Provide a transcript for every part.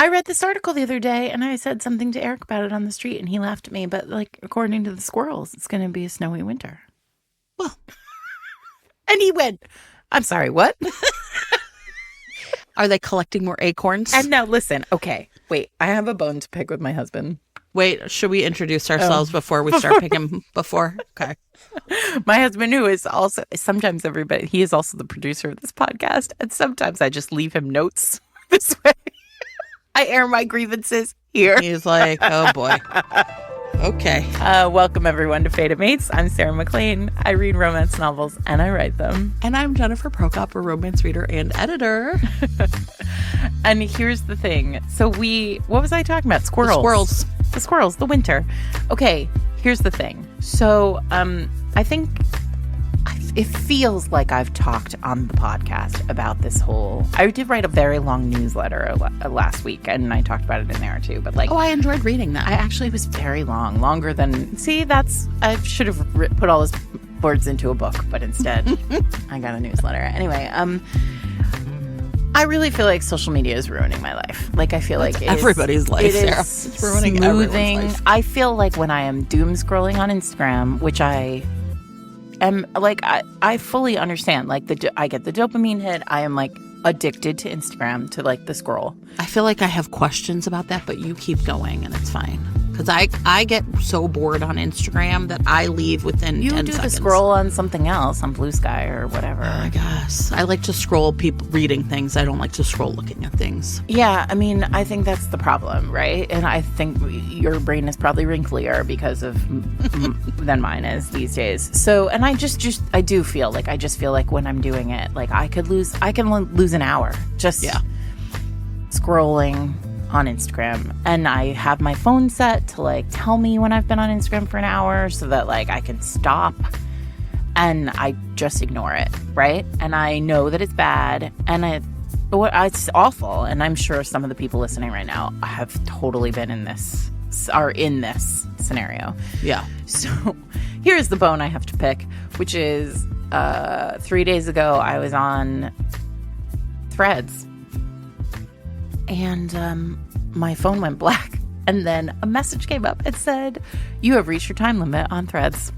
I read this article the other day and I said something to Eric about it on the street and he laughed at me. But like, according to the squirrels, it's going to be a snowy winter. Well, and he went, I'm sorry, what? Are they collecting more acorns? And now listen, okay, wait, I have a bone to pick with my husband. Wait, should we introduce ourselves before we start picking before? Okay. My husband, who is also, sometimes everybody, he is also the producer of this podcast. And sometimes I just leave him notes this way. I air my grievances here. He's like, oh boy. Okay. Welcome everyone to Fated Mates. I'm Sarah McLean. I read romance novels and I write them. And I'm Jennifer Prokop, a romance reader and editor. And here's the thing. So what was I talking about? Squirrels. The squirrels, the winter. Okay, here's the thing. So I think it feels like I've talked on the podcast about this whole... I did write a very long newsletter last week, and I talked about it in there too. But like, oh, I enjoyed reading that. It was very long, longer than... See, I should have put all those words into a book, but instead I got a newsletter. Anyway, I really feel like social media is ruining my life. Like, I feel like everybody's life, Sarah. It's ruining everyone's life. I feel like when I am doom scrolling on Instagram, which I am like, I fully understand. Like, I get the dopamine hit. I am like addicted to Instagram, to like the scroll. I feel like I have questions about that, but you keep going and it's fine. Because I get so bored on Instagram that I leave within 10 seconds. You do the scroll on something else, on Blue Sky or whatever. I guess. I like to scroll people reading things. I don't like to scroll looking at things. Yeah, I mean, I think that's the problem, right? And I think your brain is probably wrinklier because of than mine is these days. So, and I do feel like when I'm doing it, like I can lose an hour just scrolling on Instagram, and I have my phone set to like tell me when I've been on Instagram for an hour so that like I can stop, and I just ignore it, right? And I know that it's bad and it's awful, and I'm sure some of the people listening right now have totally been in this scenario. Yeah. So here's the bone I have to pick, which is 3 days ago I was on Threads. And my phone went black. And then a message came up. It said, you have reached your time limit on Threads.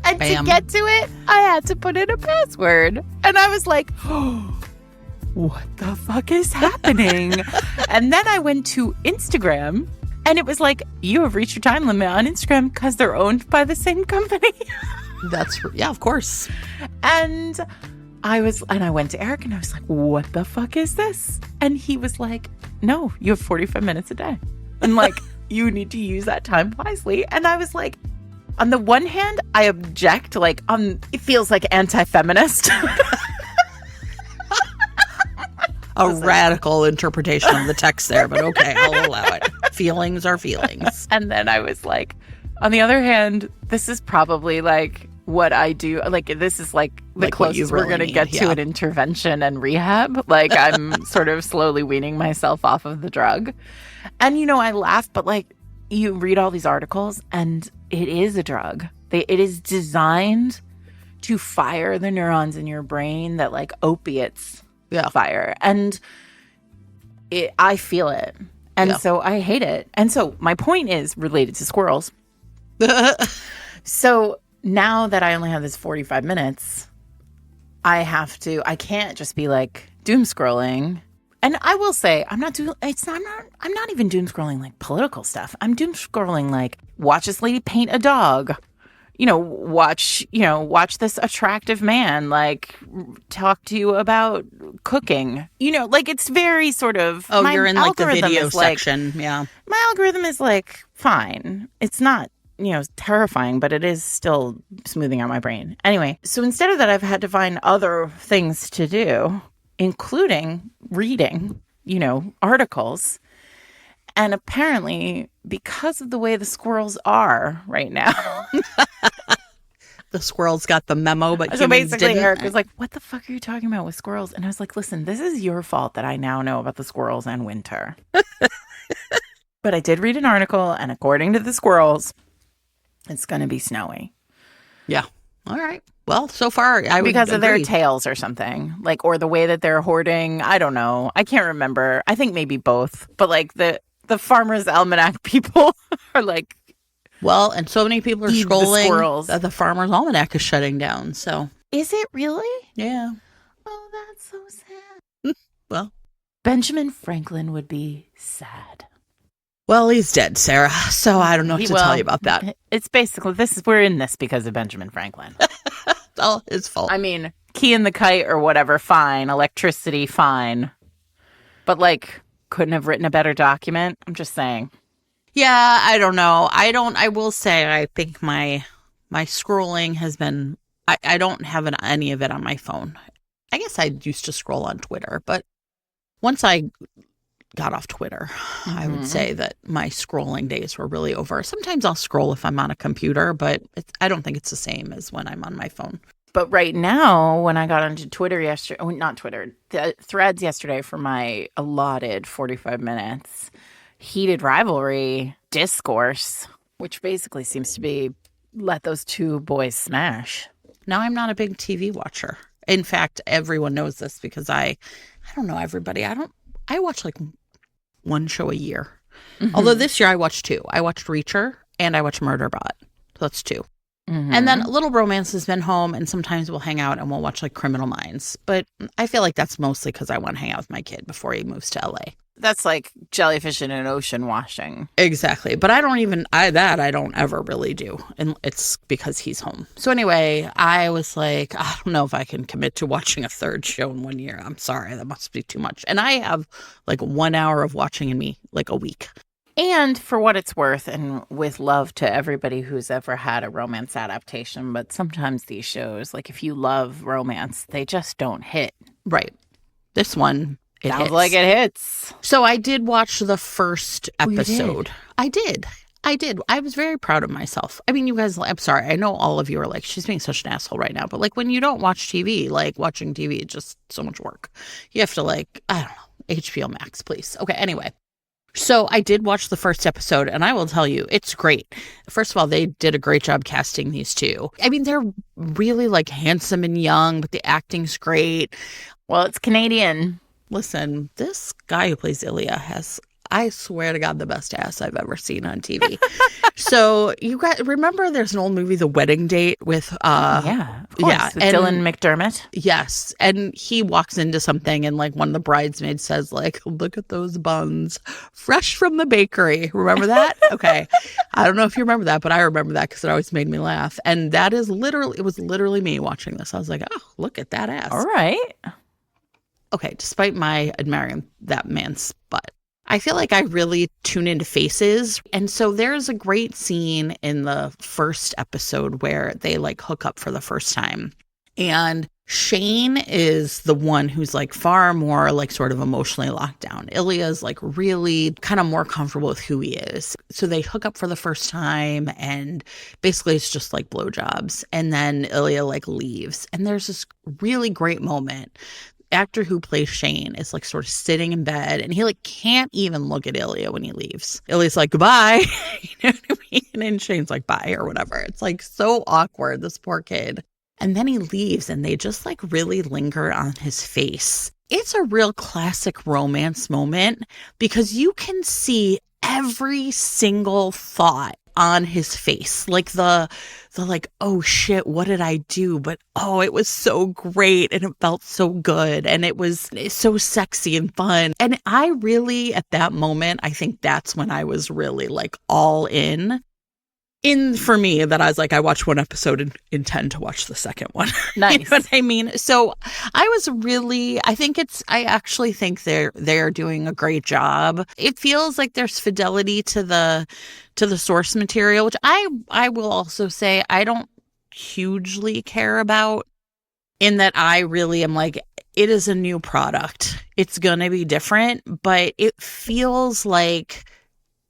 And Bam. to get to it, I had to put in a password. And I was like, oh, what the fuck is happening? And then I went to Instagram. And it was like, you have reached your time limit on Instagram because they're owned by the same company. Yeah, of course. And I went to Eric and I was like, what the fuck is this? And he was like, no, you have 45 minutes a day. And like, you need to use that time wisely. And I was like, on the one hand, I object, like, it feels like anti-feminist. A radical interpretation of the text there, but okay, I'll allow it. Feelings are feelings. And then I was like, on the other hand, this is probably like what I do. Like, this is like the closest we're going to get to an intervention and rehab. Like, I'm sort of slowly weaning myself off of the drug. And, I laugh, but like, you read all these articles and it is a drug. It is designed to fire the neurons in your brain that like opiates fire. And I feel it. And so I hate it. And so my point is related to squirrels. So now that I only have this 45 minutes, I can't just be like doom scrolling. And I will say, I'm not even doom scrolling like political stuff. I'm doom scrolling like, watch this lady paint a dog. Watch this attractive man like talk to you about cooking. Like it's very sort of. Oh, you're in like the video section. Yeah. My algorithm is like fine. It's not, terrifying, but it is still smoothing out my brain. Anyway, so instead of that, I've had to find other things to do, including reading, articles. And apparently, because of the way the squirrels are right now. The squirrels got the memo, but so humans basically didn't. Eric was like, what the fuck are you talking about with squirrels? And I was like, listen, this is your fault that I now know about the squirrels and winter. But I did read an article, and according to the squirrels, it's going to be snowy. Yeah. All right. Well, so far, I would because of their agree. tails or something, like, or the way that they're hoarding. I don't know. I can't remember. I think maybe both. But like the Farmer's Almanac people are like, well, and so many people are eat the scrolling squirrels. that the Farmer's Almanac is shutting down. So is it really? yeah. Oh, that's so sad. Well, Benjamin Franklin would be sad. well, he's dead, Sarah. So I don't know what to tell you about that. It's basically we're in this because of Benjamin Franklin. It's all his fault. I mean, Key and the Kite or whatever, fine. Electricity, fine. But like, couldn't have written a better document. I'm just saying. Yeah, I don't know. I will say, I think my scrolling has been, I don't have any of it on my phone. I guess I used to scroll on Twitter, but once I got off Twitter, I would say that my scrolling days were really over. Sometimes I'll scroll if I'm on a computer, but I don't think it's the same as when I'm on my phone. But right now, when I got onto Twitter yesterday, not Twitter, the Threads yesterday for my allotted 45 minutes, heated rivalry discourse, which basically seems to be let those two boys smash. Now, I'm not a big TV watcher. In fact, everyone knows this because I don't know everybody. I watch like one show a year. Although this year I watched two. I watched Reacher and I watched Murderbot. So that's two. And then Little Romance has been home, and sometimes we'll hang out and we'll watch like Criminal Minds. But I feel like that's mostly because I want to hang out with my kid before he moves to LA. That's like jellyfish in an ocean washing. Exactly. But I don't ever really do. And it's because he's home. So anyway, I was like, I don't know if I can commit to watching a third show in 1 year. I'm sorry. That must be too much. And I have like 1 hour of watching in me like a week. And for what it's worth, and with love to everybody who's ever had a romance adaptation, but sometimes these shows, like if you love romance, they just don't hit. Right. This one, it sounds hits. like it hits. So I did watch the first episode. Oh, you did? I did. I was very proud of myself. I mean, you guys, I'm sorry. I know all of you are like, she's being such an asshole right now. But like when you don't watch TV, like watching TV is just so much work. You have to like, I don't know, HBO Max, please. Okay, anyway. So I did watch the first episode, and I will tell you, it's great. First of all, they did a great job casting these two. I mean, they're really like handsome and young, but the acting's great. Well, it's Canadian. Listen, this guy who plays Ilya has, I swear to God, the best ass I've ever seen on TV. So you guys remember there's an old movie, The Wedding Date, with yeah, of course, with Dylan McDermott. Yes, and he walks into something, and like one of the bridesmaids says, like, "Look at those buns, fresh from the bakery." Remember that? Okay, I don't know if you remember that, but I remember that because it always made me laugh. And that is literally, it was literally me watching this. I was like, "Oh, look at that ass." All right. Okay, despite my admiring that man's butt, I feel like I really tune into faces. And so there's a great scene in the first episode where they like hook up for the first time. And Shane is the one who's like far more like sort of emotionally locked down. Ilya's like really kind of more comfortable with who he is. So they hook up for the first time, and basically it's just like blowjobs. And then Ilya like leaves. And there's this really great moment. Actor who plays Shane is like sort of sitting in bed, and he like can't even look at Ilya when he leaves. Ilya's like, "Goodbye." You know what I mean? And Shane's like, "Bye," or whatever. It's like so awkward, this poor kid. And then he leaves, and they just like really linger on his face. It's a real classic romance moment because you can see every single thought on his face, like the like, "Oh shit, what did I do?" But oh, it was so great, and it felt so good, and it was so sexy and fun. And I really, at that moment, I think that's when I was really like all in for me, that I was like, I watched one episode and intend to watch the second one. Nice. You know what I mean? So I was really, I actually think they're doing a great job. It feels like there's fidelity to the source material, which I will also say I don't hugely care about, in that I really am like, it is a new product. It's going to be different, but it feels like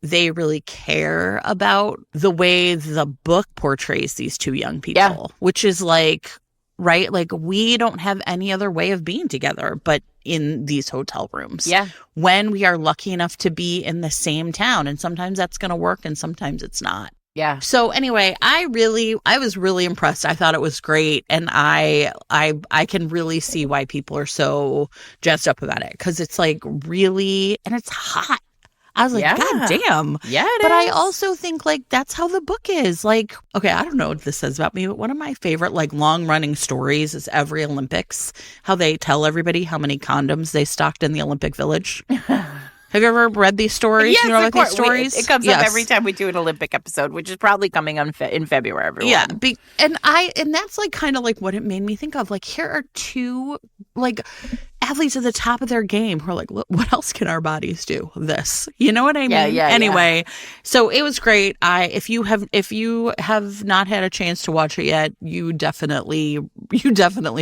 they really care about the way the book portrays these two young people, which is like, right? Like, we don't have any other way of being together but in these hotel rooms. Yeah. When we are lucky enough to be in the same town. And sometimes that's going to work and sometimes it's not. Yeah. So anyway, I was really impressed. I thought it was great, and I can really see why people are so jazzed up about it, because it's like really, and it's hot. I was like, Yeah. God damn. Yeah, it but is. I also think like that's how the book is. Like, okay, I don't know what this says about me, but one of my favorite like long running stories is every Olympics, how they tell everybody how many condoms they stocked in the Olympic Village. Have you ever read these stories? Yes, you know of about course. these stories? It comes up every time we do an Olympic episode, which is probably coming on in February, everyone. Yeah, and that's like kind of like what it made me think of. Like, here are two like athletes at the top of their game who are like, what else can our bodies do? This, you know what I mean? Yeah. Anyway, so it was great. If you have not had a chance to watch it yet, you definitely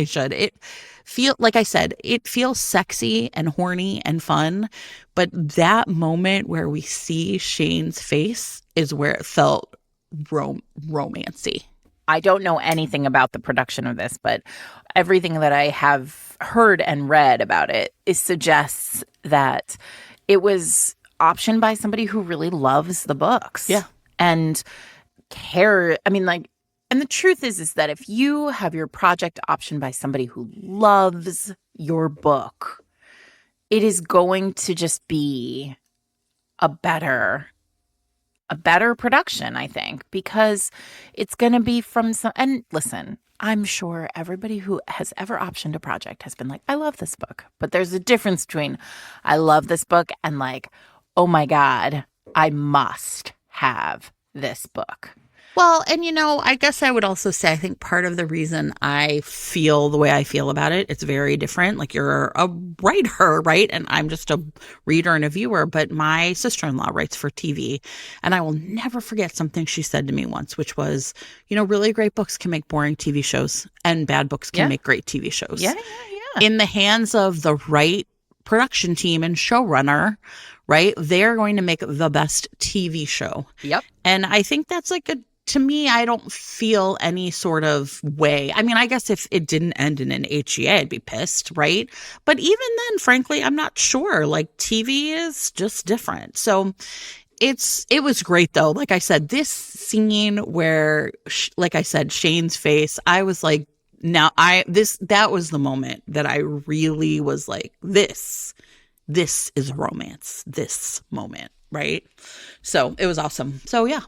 should. Like I said, it feels sexy and horny and fun, but that moment where we see Shane's face is where it felt romancy. I don't know anything about the production of this, but everything that I have heard and read about it suggests that it was optioned by somebody who really loves the books. Yeah. And care. I mean, like, and the truth is that if you have your project optioned by somebody who loves your book, it is going to just be a better production, I think, because it's going to be from some. And listen, I'm sure everybody who has ever optioned a project has been like, I love this book. But there's a difference between I love this book and like, oh my God, I must have this book. Well, and I guess I would also say, I think part of the reason I feel the way I feel about it, it's very different. Like, you're a writer, right? And I'm just a reader and a viewer. But my sister-in-law writes for TV. And I will never forget something she said to me once, which was, really great books can make boring TV shows, and bad books can make great TV shows. Yeah. In the hands of the right production team and showrunner, right? They're going to make the best TV show. Yep. And I think that's like to me, I don't feel any sort of way. I mean, I guess if it didn't end in an HEA, I'd be pissed, right? But even then, frankly, I'm not sure. Like, TV is just different. So it was great, though. Like I said, this scene where, like I said, Shane's face, I was like, that was the moment that I really was like, this is romance, this moment, right? So it was awesome. So yeah.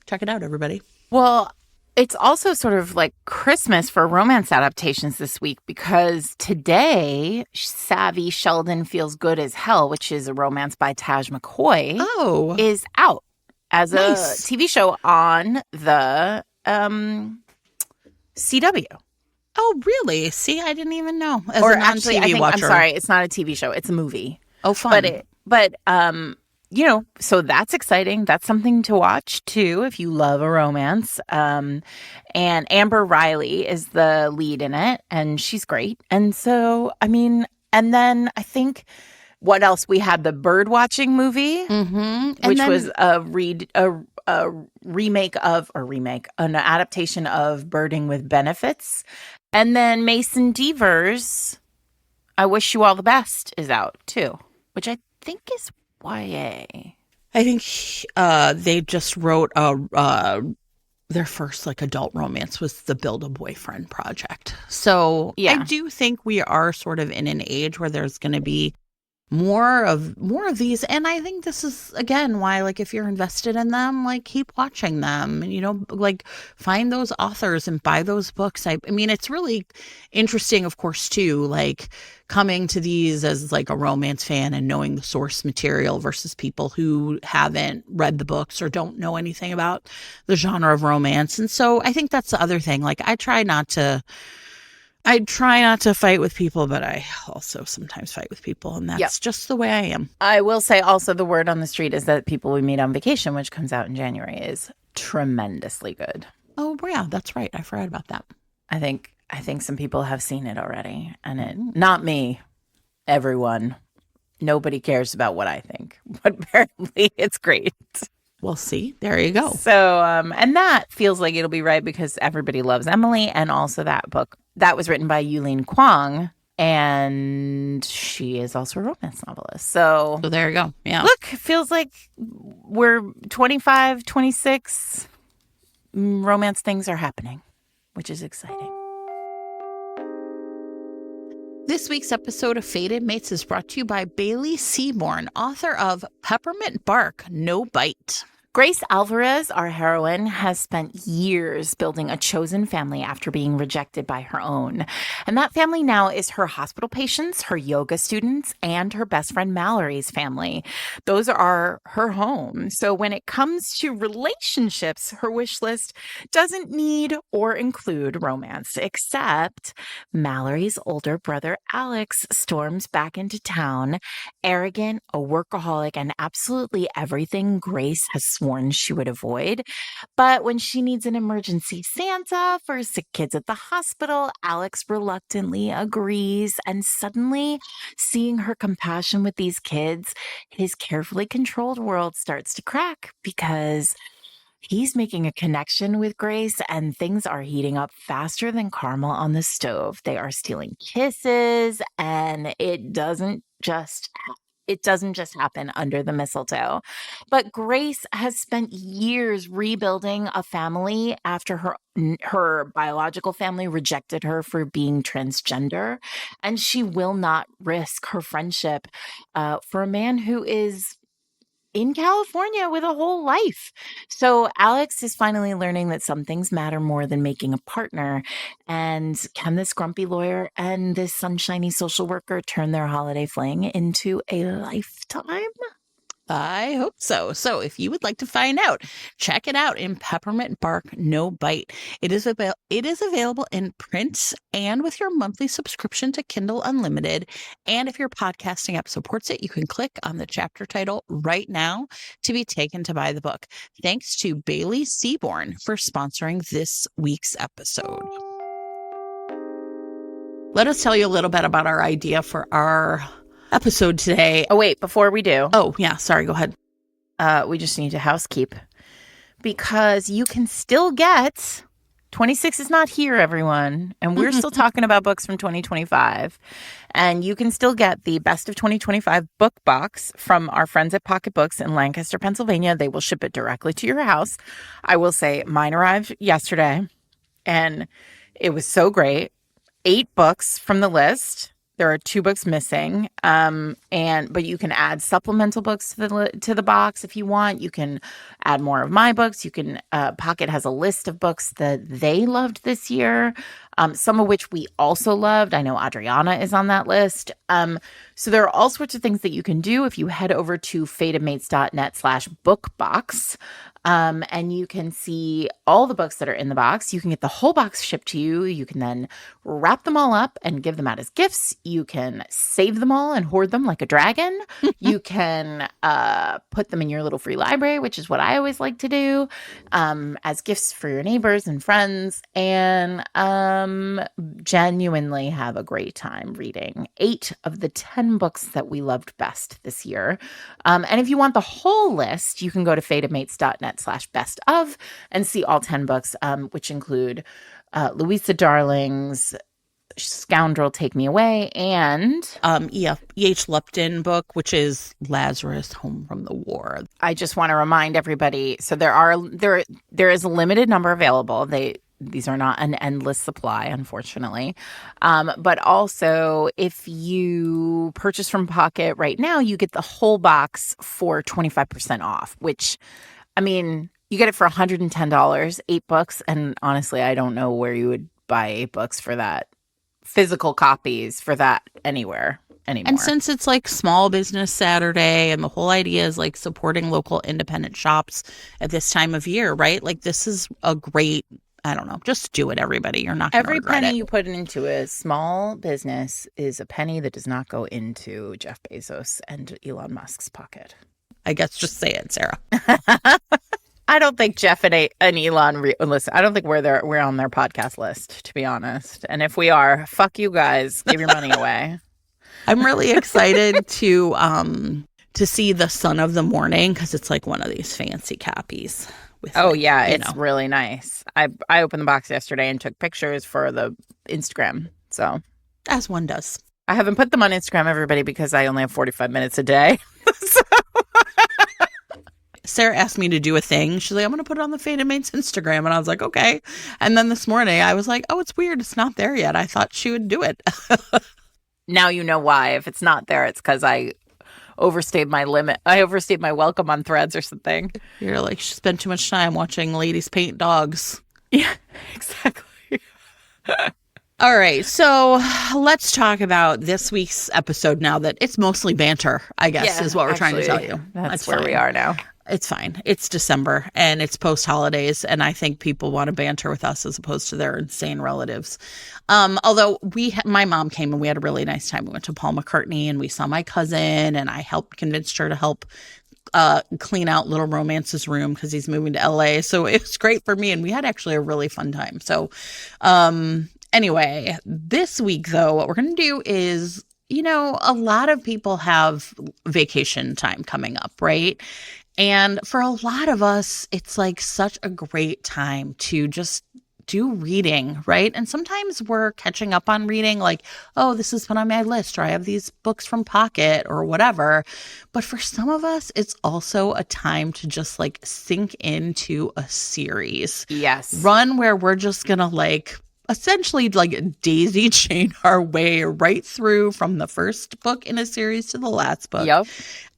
Check it out, everybody. Well, it's also sort of like Christmas for romance adaptations this week, because today, Savvy Sheldon Feels Good as Hell, which is a romance by Taj McCoy, is out as a TV show on the CW. Oh, really? See, I didn't even know. Or actually, I think, I'm sorry, it's not a TV show. It's a movie. Oh, fun. But so that's exciting. That's something to watch, too, if you love a romance. And Amber Riley is the lead in it, and she's great. And so, I mean, and then I think what else? We had the bird watching movie, which was an adaptation of Birding with Benefits. And then Mason Deaver's I Wish You All the Best is out, too, which I think is YA. I think they just wrote their first like adult romance was the Build a Boyfriend project. So yeah. I do think we are sort of in an age where there's going to be more of these, and I think this is again why, like, if you're invested in them, like, keep watching them, and like, find those authors and buy those books. I mean, it's really interesting, of course, too, like, coming to these as like a romance fan and knowing the source material versus people who haven't read the books or don't know anything about the genre of romance. And so I think that's the other thing. Like, I try not to fight with people, but I also sometimes fight with people, and that's just the way I am. I will say also the word on the street is that People We Meet on Vacation, which comes out in January, is tremendously good. Oh, yeah, that's right. I forgot about that. I think some people have seen it already, and not me, everyone. Nobody cares about what I think, but apparently it's great. Well, see, there you go. So, and that feels like it'll be right because everybody loves Emily, and also that book that was written by Yulin Kwong, and she is also a romance novelist. So there you go. Yeah. Look, it feels like we're 25, 26. romance things are happening, which is exciting. This week's episode of Fated Mates is brought to you by Bailey Seaborn, author of Peppermint Bark, No Bite. Grace Alvarez, our heroine, has spent years building a chosen family after being rejected by her own. And that family now is her hospital patients, her yoga students, and her best friend Mallory's family. Those are her home. So when it comes to relationships, her wish list doesn't need or include romance, except Mallory's older brother Alex storms back into town, arrogant, a workaholic, and absolutely everything Grace has sworn she would avoid. But when she needs an emergency Santa for sick kids at the hospital, Alex reluctantly agrees. And suddenly, seeing her compassion with these kids, his carefully controlled world starts to crack because he's making a connection with Grace, and things are heating up faster than caramel on the stove. They are stealing kisses, and it doesn't just happen under the mistletoe. But Grace has spent years rebuilding a family after her biological family rejected her for being transgender, and she will not risk her friendship for a man who is in California with a whole life. So Alex is finally learning that some things matter more than making a partner. And can this grumpy lawyer and this sunshiny social worker turn their holiday fling into a lifetime? I hope so. So if you would like to find out, check it out in Peppermint Bark, No Bite. It is available in print and with your monthly subscription to Kindle Unlimited. And if your podcasting app supports it, you can click on the chapter title right now to be taken to buy the book. Thanks to Bailey Seaborn for sponsoring this week's episode. Let us tell you a little bit about our idea for our episode today. Oh, wait, before we do. Oh, yeah. Sorry. Go ahead. We just need to housekeep because you can still get 26 is not here, everyone. And we're still talking about books from 2025. And you can still get the Best of 2025 book box from our friends at Pocket Books in Lancaster, Pennsylvania. They will ship it directly to your house. I will say mine arrived yesterday and it was so great. 8 books from the list. There are 2 books missing, but you can add supplemental books to the box if you want. You can add more of my books. You can Pocket has a list of books that they loved this year, some of which we also loved. I know Adriana is on that list. So there are all sorts of things that you can do if you head over to fatedmates.net/bookbox. And you can see all the books that are in the box. You can get the whole box shipped to you. You can then wrap them all up and give them out as gifts. You can save them all and hoard them like a dragon. You can put them in your little free library, which is what I always like to do, as gifts for your neighbors and friends, and genuinely have a great time reading 8 of the 10 books that we loved best this year. And if you want the whole list, you can go to fatedmates.net/best of and see all 10 books, which include Louisa Darling's Scoundrel Take Me Away and E.H. Lupton book, which is Lazarus Home from the War. I just want to remind everybody, so there is a limited number available. These are not an endless supply, unfortunately. But also, if you purchase from Pocket right now, you get the whole box for 25% off, which, I mean, you get it for $110, 8 books. And honestly, I don't know where you would buy 8 books for that, physical copies for that anywhere anymore. And since it's like Small Business Saturday and the whole idea is like supporting local independent shops at this time of year, right? Like this is a great, I don't know, just do it, everybody. You're not going to regret it. Every penny you put into a small business is a penny that does not go into Jeff Bezos and Elon Musk's pocket. I guess just say it, Sarah. I don't think Jeff and Elon listen. I don't think we're on their podcast list, to be honest. And if we are, fuck you guys. Give your money away. I'm really excited to see The Son of the Morning because it's like one of these fancy copies. It's really nice. I opened the box yesterday and took pictures for the Instagram. So as one does. I haven't put them on Instagram, everybody, because I only have 45 minutes a day. So. Sarah asked me to do a thing. She's like, I'm going to put it on the Fated Mates Instagram. And I was like, okay. And then this morning I was like, oh, it's weird. It's not there yet. I thought she would do it. Now you know why. If it's not there, it's because I overstayed my limit. I overstayed my welcome on Threads or something. You're like, she spent too much time watching ladies paint dogs. Yeah, exactly. All right, so let's talk about this week's episode now that it's mostly banter, I guess, is what we're trying to tell you. That's where we are now. It's fine. It's December and it's post-holidays, and I think people want to banter with us as opposed to their insane relatives. Although my mom came and we had a really nice time. We went to Paul McCartney and we saw my cousin, and I convinced her to help clean out Little Romance's room because he's moving to LA. So it was great for me, and we had actually a really fun time. So anyway, this week, though, what we're going to do is, a lot of people have vacation time coming up, right? And for a lot of us, it's like such a great time to just do reading, right? And sometimes we're catching up on reading, like, oh, this has been on my list, or I have these books from Pocket or whatever. But for some of us, it's also a time to just like sink into a series. Yes. Run where we're just going to essentially daisy chain our way right through from the first book in a series to the last book. Yep.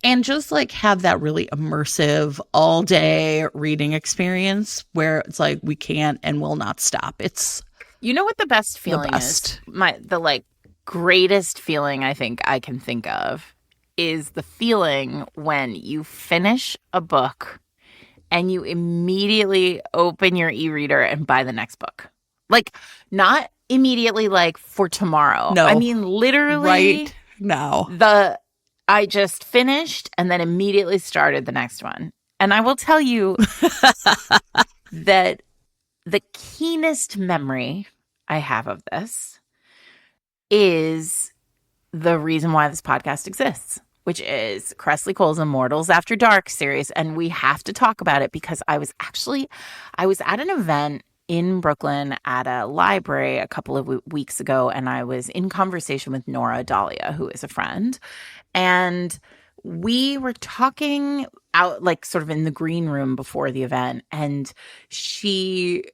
And just have that really immersive all day reading experience where it's like we can't and will not stop. It's what the best feeling is? The greatest feeling I think I can think of is the feeling when you finish a book and you immediately open your e-reader and buy the next book. Not immediately for tomorrow. No. I mean, literally. Right now. I just finished and then immediately started the next one. And I will tell you that the keenest memory I have of this is the reason why this podcast exists, which is Kresley Cole's Immortals After Dark series. And we have to talk about it because I was at an event in Brooklyn at a library a couple of weeks ago, and I was in conversation with Nora Dahlia, who is a friend, and we were talking out sort of in the green room before the event, and she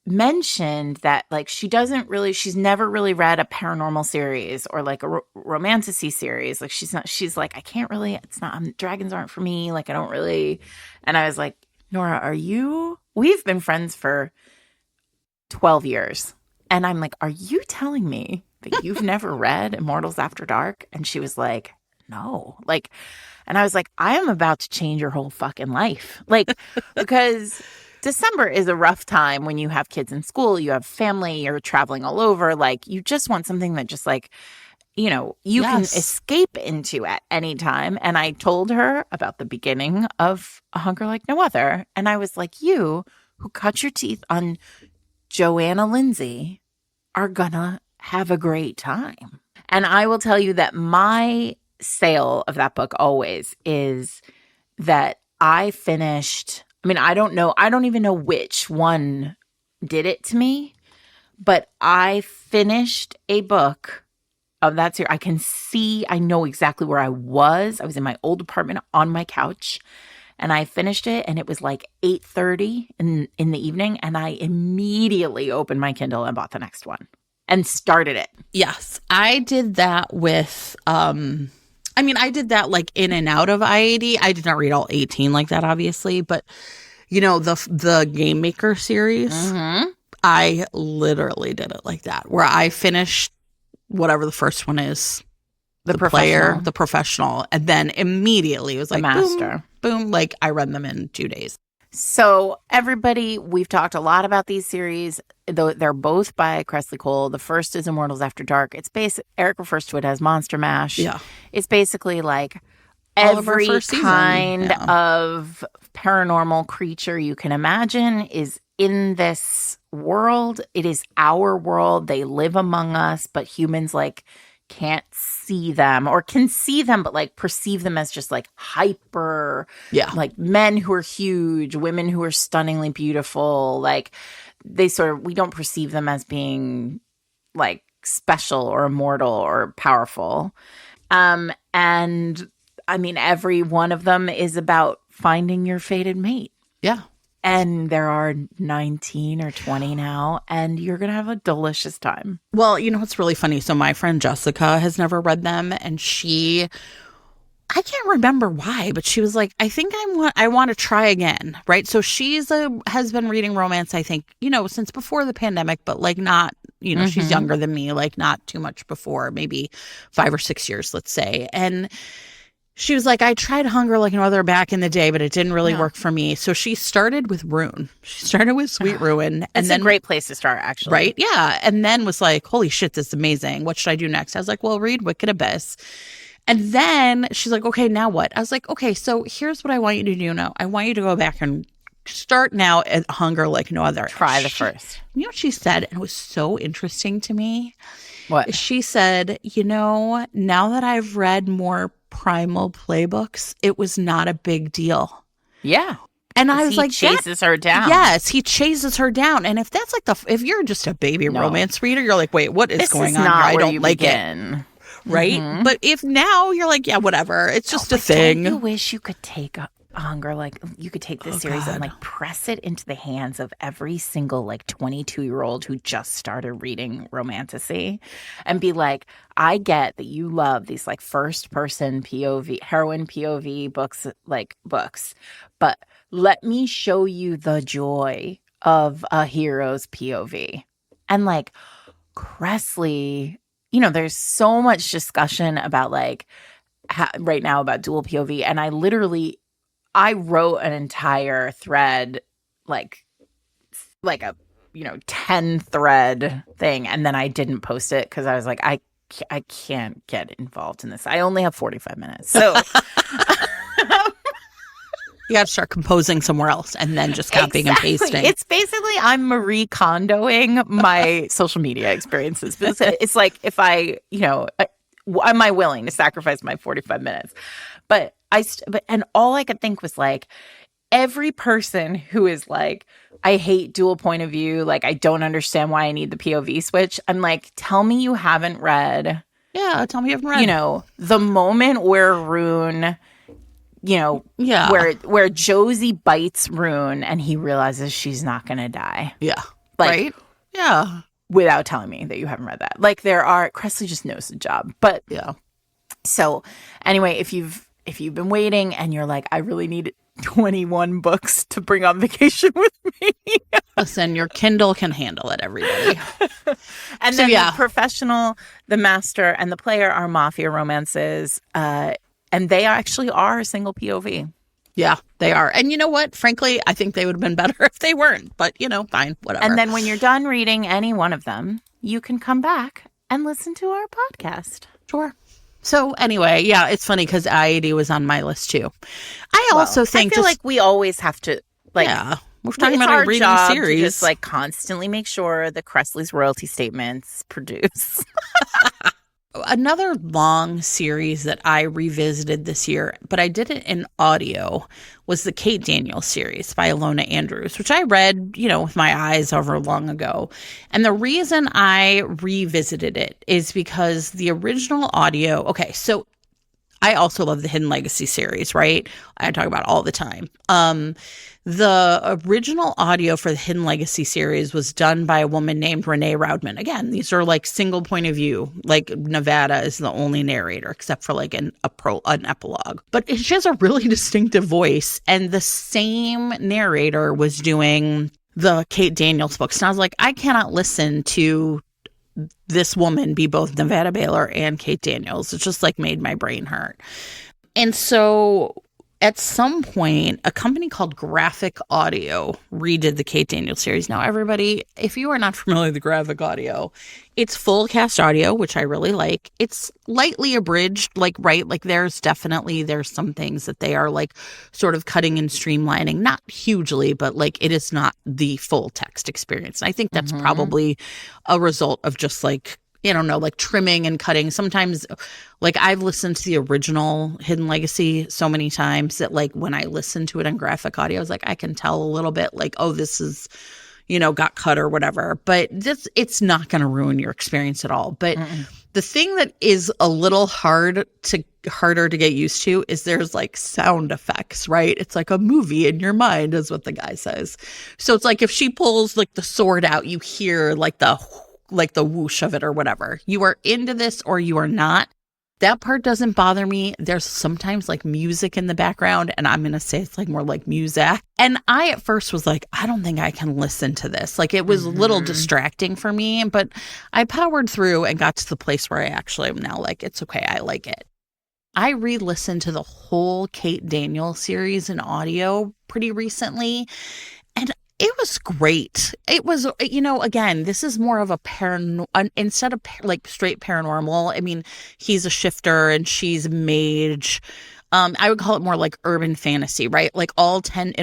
mentioned that she's never really read a paranormal series or a romantasy series. She's like, I can't really, it's not, dragons aren't for me. I don't really. And I was like, Nora, we've been friends for 12 years. And I'm like, are you telling me that you've never read Immortals After Dark? And she was like, no. And I was like, I am about to change your whole fucking life. Because December is a rough time when you have kids in school, you have family, you're traveling all over. You just want something that just you can escape into at any time. And I told her about the beginning of A Hunger Like No Other. And I was like, you who cut your teeth on Joanna Lindsay are gonna have a great time. And I will tell you that my sale of that book always is that I finished, I don't even know which one did it to me, but I finished a book of that series. I know exactly where I was. I was in my old apartment on my couch. And I finished it, and it was 8:30 in the evening, and I immediately opened my Kindle and bought the next one and started it. Yes, I did that with, I did that in and out of IAD. I did not read all 18 like that, obviously, but, the Game Maker series, I literally did it like that, where I finished whatever the first one is. The player, the professional, and then immediately it was the master. Boom, I read them in 2 days. So everybody, we've talked a lot about these series. Though they're both by Kresley Cole. The first is Immortals After Dark. It's Eric refers to it as Monster Mash. Yeah, it's basically every kind of paranormal creature you can imagine is in this world. It is our world. They live among us, but humans can't see them or can see them, but perceive them as just hyper, men who are huge, women who are stunningly beautiful. We don't perceive them as being special or immortal or powerful. And every one of them is about finding your fated mate. Yeah. And there are 19 or 20 now, and you're going to have a delicious time. Well, you know what's really funny? So my friend Jessica has never read them, and I can't remember why, but she was like, I think I want to try again, right? So has been reading romance, I think, since before the pandemic, but like not, she's younger than me, like not too much before, maybe 5 or 6 years, let's say. And she was like, I tried Hunger Like No Other back in the day, but it didn't really work for me. So she started with Rune. She started with Sweet Ruin. And then a great place to start, actually. Right? Yeah. And then was like, holy shit, this is amazing. What should I do next? I was like, well, read Wicked Abyss. And then she's like, okay, now what? I was like, okay, so here's what I want you to do now. I want you to go back and start now at Hunger Like No Other. Try the first. You know what she said? And it was so interesting to me. What? She said, now that I've read more Primal playbooks, it was not a big deal. Yeah. And I was like, he chases her down. Yes, he chases her down. And if that's like if you're just a baby romance reader, you're like, wait, what is going on here? I don't like it. Right? Mm-hmm. But if now you're like, yeah, whatever. It's just a thing. Don't you wish you could take Hunger, like you could take this series and like press it into the hands of every single like 22-year-old who just started reading romantasy and be like, I get that you love these like first person POV, heroine POV books, but let me show you the joy of a hero's POV. And like Cressley, there's so much discussion about like right now about dual POV, and I wrote an entire thread, like a 10 thread thing, and then I didn't post it because I was like, I can't get involved in this. I only have 45 minutes, so you got to start composing somewhere else and then just copying and pasting. It's basically I'm Marie Kondoing my social media experiences. It's like if am I willing to sacrifice my 45 minutes? But and all I could think was like, every person who is like, I hate dual point of view, like I don't understand why I need the POV switch. I'm like, tell me you haven't read. Yeah, tell me you haven't read. The moment where Rune, where Josie bites Rune and he realizes she's not going to die. Yeah. Right? Yeah. Without telling me that you haven't read that. Like Cressley just knows the job. But yeah. So anyway, if you've been waiting and you're like, I really need 21 books to bring on vacation with me. Listen, your Kindle can handle it, everybody. And then the professional, the master, and the player are mafia romances. And they actually are a single POV. Yeah, they are. And you know what? Frankly, I think they would have been better if they weren't. But, fine, whatever. And then when you're done reading any one of them, you can come back and listen to our podcast. Sure. So anyway, yeah, it's funny because IAD was on my list too. I also think I feel like we always have to we're talking about a reading series. To just like constantly make sure the Cressley's royalty statements produce. Another long series that I revisited this year, but I did it in audio, was the Kate Daniels series by Ilona Andrews, which I read, with my eyes over long ago. And the reason I revisited it is because the original audio, okay, so I also love the Hidden Legacy series, right? I talk about it all the time. The original audio for the Hidden Legacy series was done by a woman named Renee Raudman. Again, these are like single point of view. Like Nevada is the only narrator, except for like an epilogue. But she has a really distinctive voice. And the same narrator was doing the Kate Daniels books. And I was like, I cannot listen to this woman be both Nevada Baylor and Kate Daniels. It just like made my brain hurt. And so at some point, a company called Graphic Audio redid the Kate Daniels series. Now, everybody, if you are not familiar with Graphic Audio, it's full cast audio, which I really like. It's lightly abridged, like there's some things that they are like sort of cutting and streamlining, not hugely, but like it is not the full text experience. And I think that's probably a result of just like, like trimming and cutting. Sometimes, like I've listened to the original Hidden Legacy so many times that like when I listen to it on Graphic Audio, I was like, I can tell a little bit like, oh, this is, got cut or whatever. But it's not going to ruin your experience at all. But The thing that is a little harder to get used to is there's like sound effects, right? It's like a movie in your mind is what the guy says. So it's like if she pulls like the sword out, you hear like the whoosh of it or whatever. You are into this or you are not. That part doesn't bother me. There's sometimes like music in the background, and I'm going to say it's like more like music. And I at first was like, I don't think I can listen to this. Like it was a little distracting for me, but I powered through and got to the place where I actually am now like, it's okay. I like it. I re-listened to the whole Kate Daniel series in audio pretty recently, and it was great. It was, again, this is more of a instead of like straight paranormal. I mean, he's a shifter and she's a mage. I would call it more like urban fantasy, right? Like all 10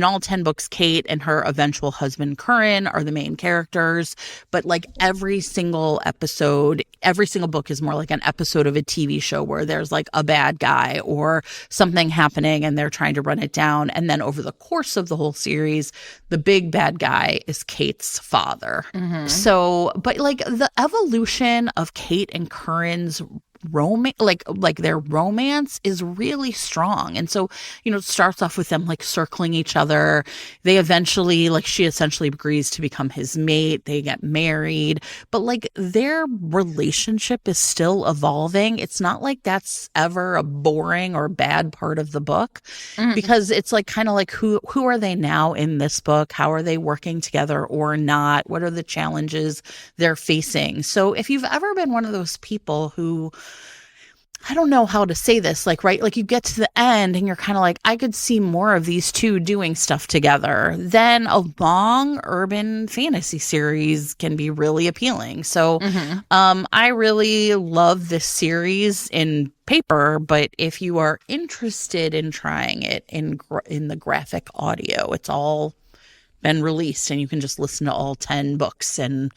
books, Kate and her eventual husband, Curran, are the main characters. But like every single book is more like an episode of a TV show where there's like a bad guy or something happening and they're trying to run it down. And then over the course of the whole series, the big bad guy is Kate's father. Mm-hmm. So, but like the evolution of Kate and Curran's romance, like their romance is really strong. And so, it starts off with them like circling each other. She essentially agrees to become his mate. They get married, but like their relationship is still evolving. It's not like that's ever a boring or bad part of the book, because it's like kind of like who are they now in this book? How are they working together or not? What are the challenges they're facing? So if you've ever been one of those people who, I don't know how to say this, like, right? Like you get to the end and you're kind of like, I could see more of these two doing stuff together. Then a long urban fantasy series can be really appealing. So I really love this series in paper, but if you are interested in trying it in the graphic audio, it's all been released and you can just listen to all 10 books and,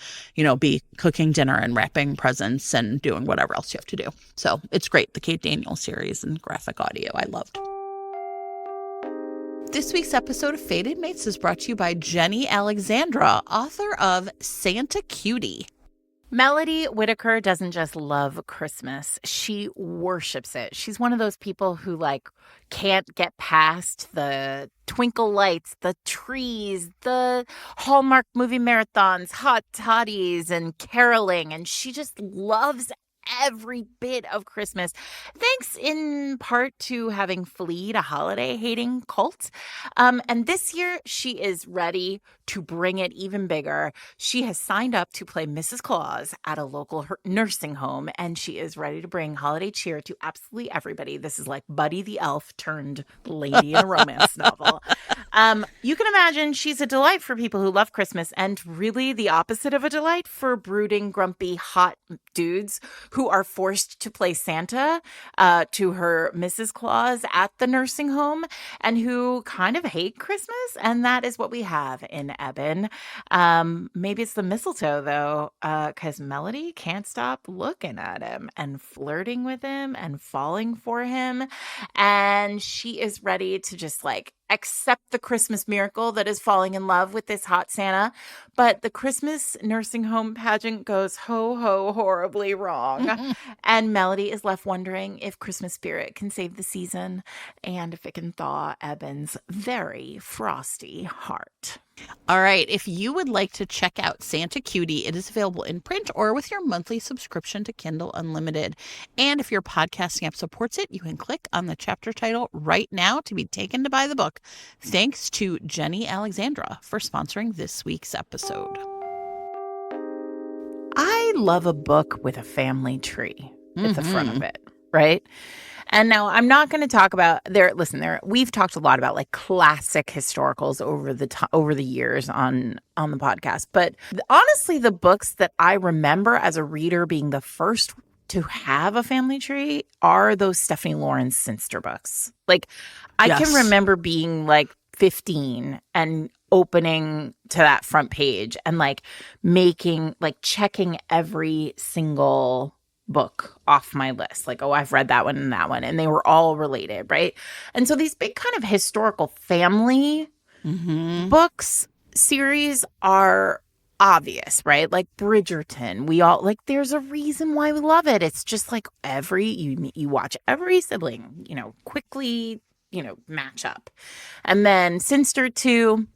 be cooking dinner and wrapping presents and doing whatever else you have to do. So it's great. The Kate Daniel series and graphic audio, I loved. This week's episode of Fated Mates is brought to you by Jenny Alexandra, author of Santa Cutie. Melody Whitaker doesn't just love Christmas. She worships it. She's one of those people who can't get past the twinkle lights, the trees, the Hallmark movie marathons, hot toddies, and caroling. And she just loves every bit of Christmas, thanks in part to having fled a holiday-hating cult. And this year, she is ready to bring it even bigger. She has signed up to play Mrs. Claus at a local nursing home, and she is ready to bring holiday cheer to absolutely everybody. This is like Buddy the Elf turned lady in a romance novel. You can imagine she's a delight for people who love Christmas, and really the opposite of a delight for brooding, grumpy, hot dudes who are forced to play Santa to her Mrs. Claus at the nursing home and who kind of hate Christmas. And that is what we have in Eben. Maybe it's the mistletoe, though, because Melody can't stop looking at him and flirting with him and falling for him. And she is ready to just accept the Christmas miracle that is falling in love with this hot Santa. But the Christmas nursing home pageant goes ho horribly wrong. And Melody is left wondering if Christmas spirit can save the season and if it can thaw Eben's very frosty heart. All right. If you would like to check out Santa Cutie, it is available in print or with your monthly subscription to Kindle Unlimited. And if your podcasting app supports it, you can click on the chapter title right now to be taken to buy the book. Thanks to Jenny Alexandra for sponsoring this week's episode. I love a book with a family tree at the front of it, right? And now I'm not going to talk about we've talked a lot about classic historicals over the years on the podcast. But honestly, the books that I remember as a reader being the first to have a family tree are those Stephanie Lawrence Sinster books. I can remember being 15 and opening to that front page and checking every single book off my list. I've read that one and that one, and they were all related, right? And so these big kind of historical family books series are obvious, right? Like Bridgerton, we all like, there's a reason why we love it. It's just like you watch every sibling, quickly, match up. And then Sinster 2,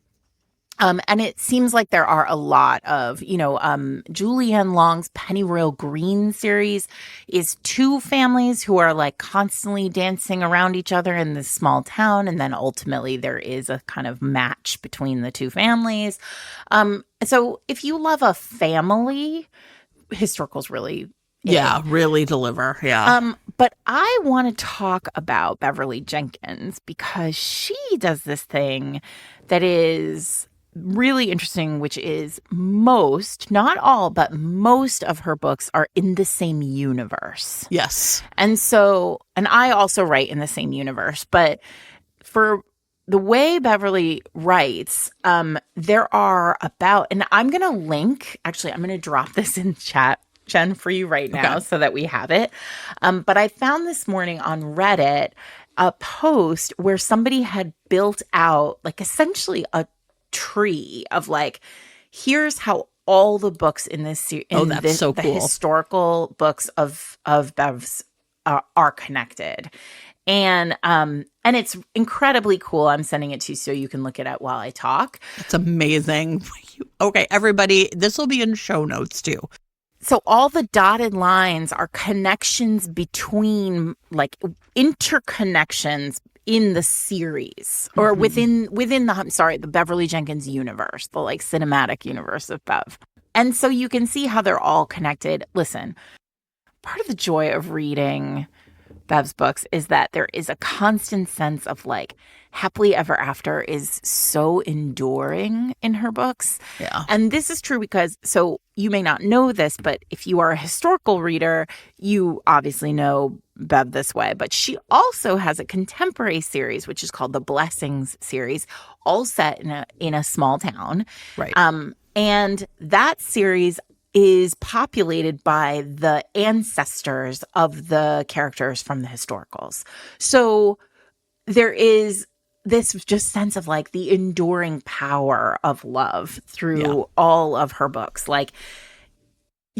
and it seems like there are a lot of, Julianne Long's Pennyroyal Green series is two families who are like constantly dancing around each other in this small town. And then ultimately there is a kind of match between the two families. So if you love a family, historicals really really deliver. Yeah. But I want to talk about Beverly Jenkins because she does this thing that is really interesting, which is not all, but most of her books are in the same universe. Yes. And I also write in the same universe, but for the way Beverly writes, there are and I'm going to drop this in chat, Jen, for you right now so that we have it. But I found this morning on Reddit a post where somebody had built out like essentially a tree of like, here's how all the books in this series, so the cool. historical books of Bev's are connected. And it's incredibly cool. I'm sending it to you so you can look it up while I talk. It's amazing. Okay, everybody, this will be in show notes too. So all the dotted lines are connections between, like, interconnections in the series or within the Beverly Jenkins universe, the like cinematic universe of Bev. And so you can see how they're all connected. Listen, part of the joy of reading Bev's books is that there is a constant sense of like happily ever after is so enduring in her books. Yeah. And this is true because, so you may not know this, but if you are a historical reader, you obviously know Bev this way. But she also has a contemporary series, which is called the Blessings series, all set in a small town. Right. And that series is populated by the ancestors of the characters from the historicals. So there is this just sense of like the enduring power of love through all of her books. Like,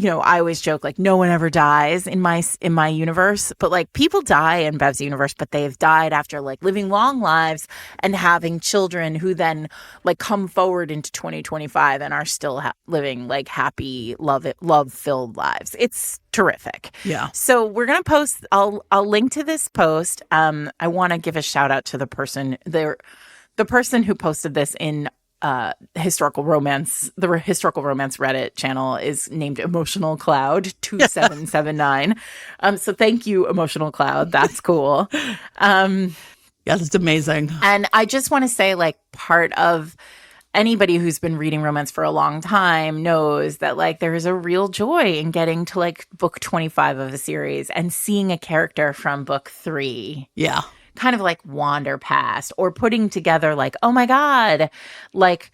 I always joke, like, no one ever dies in my universe, but like people die in Bev's universe, but they've died after like living long lives and having children who then like come forward into 2025 and are still living like happy, love-filled lives. It's terrific. Yeah. So we're going to post, I'll link to this post. I want to give a shout out to the person who posted this in historical romance. The historical romance Reddit channel is named Emotional Cloud 2779. So thank you, Emotional Cloud. That's cool. Yeah, that's amazing. And I just want to say, like, part of anybody who's been reading romance for a long time knows that like there is a real joy in getting to like book 25 of a series and seeing a character from book 3. Yeah. Kind of like wander past, or putting together like, oh my God, like,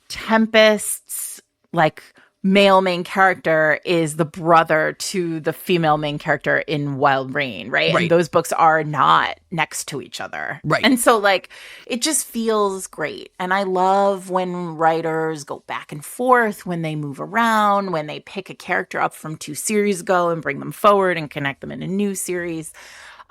Tempest's like male main character is the brother to the female main character in Wild Rain, right? And those books are not next to each other. Right. And so like, it just feels great. And I love when writers go back and forth, when they move around, when they pick a character up from 2 series ago and bring them forward and connect them in a new series.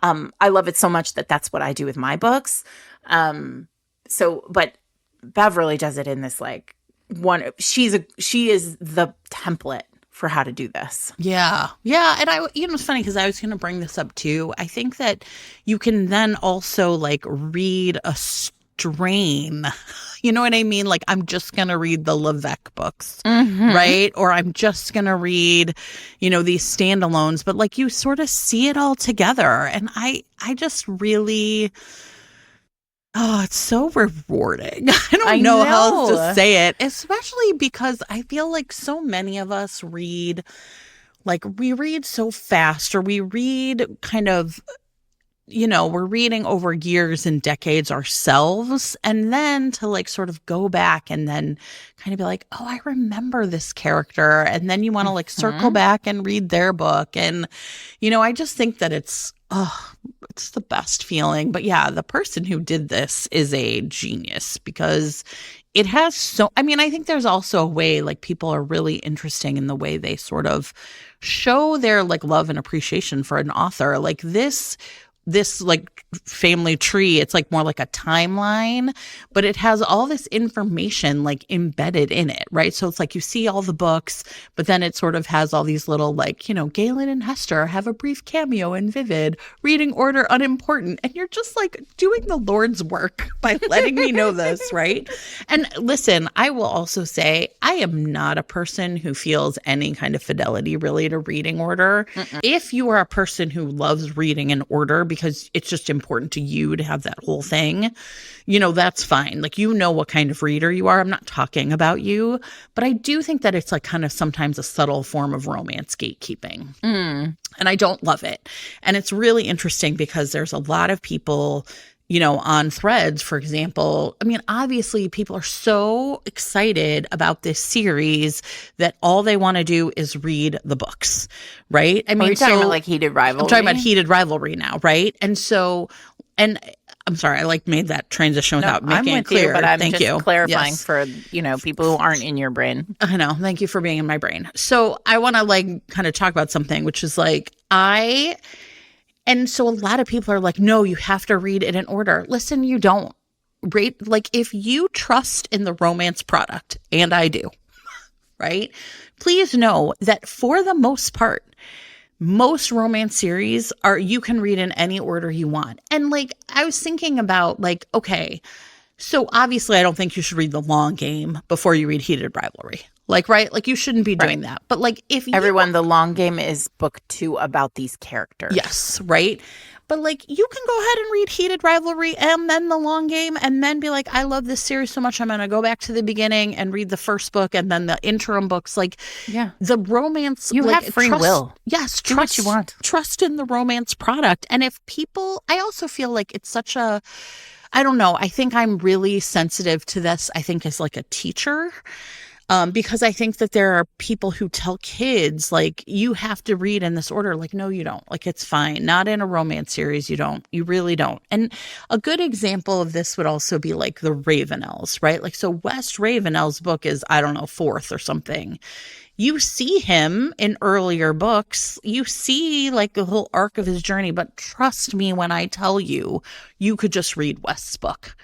I love it so much that that's what I do with my books. But Bev really does it in this like one. She is the template for how to do this. Yeah. Yeah. And it's funny because I was going to bring this up too. I think that you can then also like read a strain. You know what I mean? Like, I'm just going to read the Levesque books, right? Or I'm just going to read, these standalones. But like, you sort of see it all together. And I just really, it's so rewarding. I don't know how else to say it, especially because I feel like so many of us read, like, we read so fast, or we read kind of, we're reading over years and decades ourselves. And then to like sort of go back and then kind of be like, oh, I remember this character. And then you want to like circle back and read their book. And, I just think that it's the best feeling. But yeah, the person who did this is a genius because it has I mean, I think there's also a way like people are really interesting in the way they sort of show their like love and appreciation for an author. Like this like family tree, it's like more like a timeline, but it has all this information like embedded in it, right? So it's like you see all the books, but then it sort of has all these little like, you know, Galen and Hester have a brief cameo in Vivid, reading order unimportant. And you're just like doing the Lord's work by letting me know this, right? And listen, I will also say I am not a person who feels any kind of fidelity really to reading order. If you are a person who loves reading in order because it's just important to you to have that whole thing, you know, that's fine. Like, you know what kind of reader you are. I'm not talking about you, but I do think that it's like kind of sometimes a subtle form of romance gatekeeping. And I don't love it. And it's really interesting because there's a lot of people, you know, on Threads, for example. I mean, obviously people are so excited about this series that all they want to do is read the books, right? I mean, you're talking about like Heated Rivalry? I'm talking about Heated Rivalry now, right? And so, and I'm sorry, I like made that transition without making it clear. But I'm Thank just you. clarifying for, you know, people who aren't in your brain. I know. Thank you for being in my brain. So I want to like kind of talk about something, which is like, and so a lot of people are like, no, you have to read it in order. Listen, you don't. Like, if you trust in the romance product, and I do, right? Please know that for the most part, most romance series you can read in any order you want. And like, I was thinking about like, okay, so obviously I don't think you should read The Long Game before you read Heated Rivalry. Like, right? Like, you shouldn't be doing that. But like, if The Long Game is book 2 about these characters. Yes, right? But like, you can go ahead and read Heated Rivalry and then The Long Game and then be like, I love this series so much, I'm going to go back to the beginning and read the first book and then the interim books. Like, yeah, the romance. You like, have free will. Yes, do what you want. Trust in the romance product. And if people, I also feel like it's such a, I don't know, I think I'm really sensitive to this, I think, as like a teacher. Because I think that there are people who tell kids, like, you have to read in this order. Like, no, you don't. Like, it's fine. Not in a romance series. You don't. You really don't. And a good example of this would also be like the Ravenels, right? Like, so West Ravenel's book is, I don't know, 4th or something. You see him in earlier books. You see like the whole arc of his journey. But trust me when I tell you, you could just read West's book.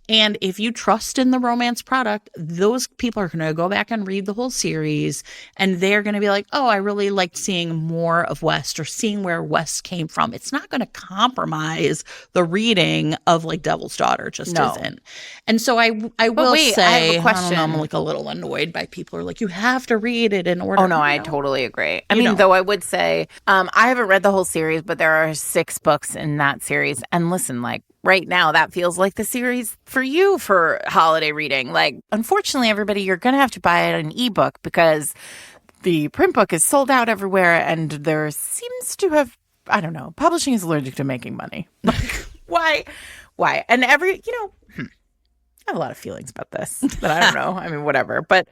And if you trust in the romance product, those people are going to go back and read the whole series, and they're going to be like, oh, I really liked seeing more of West or seeing where West came from. It's not going to compromise the reading of like Devil's Daughter, just isn't. And so I will say, I have a question. I don't know, I'm like a little annoyed by people who are like, you have to read it in order. Oh, no, I totally agree. I mean, though I would say, I haven't read the whole series, but there are 6 books in that series. And listen, like, right now, that feels like the series for you for holiday reading. Like, unfortunately, everybody, you're going to have to buy it an ebook because the print book is sold out everywhere. And there seems to have, I don't know, publishing is allergic to making money. Like, why? And I have a lot of feelings about this, but I don't know. I mean, whatever. But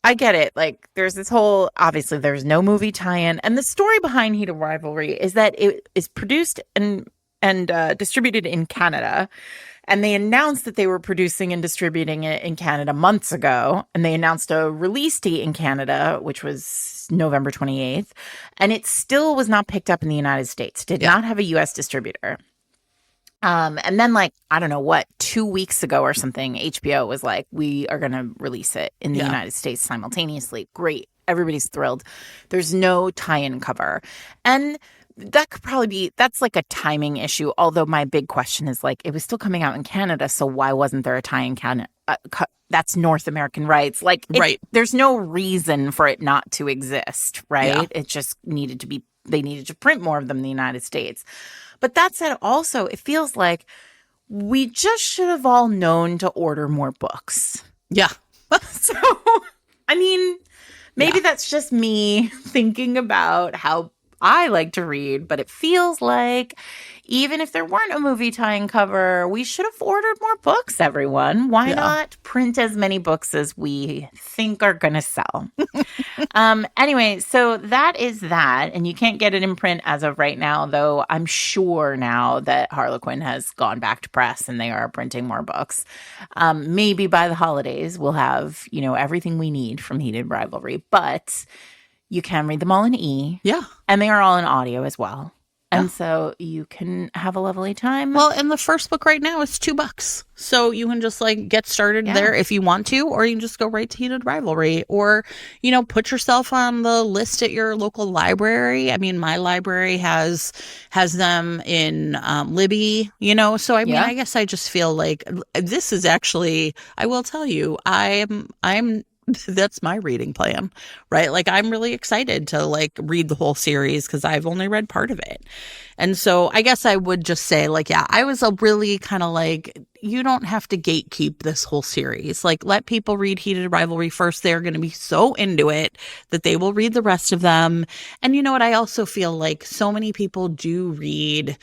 I get it. Like, there's this whole, obviously, there's no movie tie-in. And the story behind Heated Rivalry is that it is produced and distributed in Canada. And they announced that they were producing and distributing it in Canada months ago. And they announced a release date in Canada, which was November 28th. And it still was not picked up in the United States. Did not have a U.S. distributor. And then, like, I don't know what, 2 weeks ago or something, HBO was like, we are going to release it in the United States simultaneously. Great. Everybody's thrilled. There's no tie-in cover. And that could probably be, that's like a timing issue. Although my big question is like, it was still coming out in Canada. So why wasn't there a tie in Canada? That's North American rights. Like, there's no reason for it not to exist, right? Yeah. It just needed to be, they needed to print more of them in the United States. But that said, also, it feels like we just should have all known to order more books. Yeah. So, I mean, maybe that's just me thinking about how I like to read, but it feels like even if there weren't a movie tying cover, we should have ordered more books, everyone. Why not print as many books as we think are going to sell? Anyway, so that is that. And you can't get it in print as of right now, though I'm sure now that Harlequin has gone back to press and they are printing more books. Maybe by the holidays, we'll have, everything we need from Heated Rivalry. But you can read them all in E. Yeah. And they are all in audio as well. And so you can have a lovely time. Well, and the first book right now is $2. So you can just get started there if you want to, or you can just go right to Heated Rivalry, or, put yourself on the list at your local library. I mean, my library has them in Libby, so I mean, I guess I just feel like this is actually, I will tell you, I'm that's my reading plan, right? Like, I'm really excited to read the whole series because I've only read part of it. And so I guess I would just say I was a really kind of you don't have to gatekeep this whole series. Let people read Heated Rivalry first. They're going to be so into it that they will read the rest of them. And you know what? I also feel like so many people do read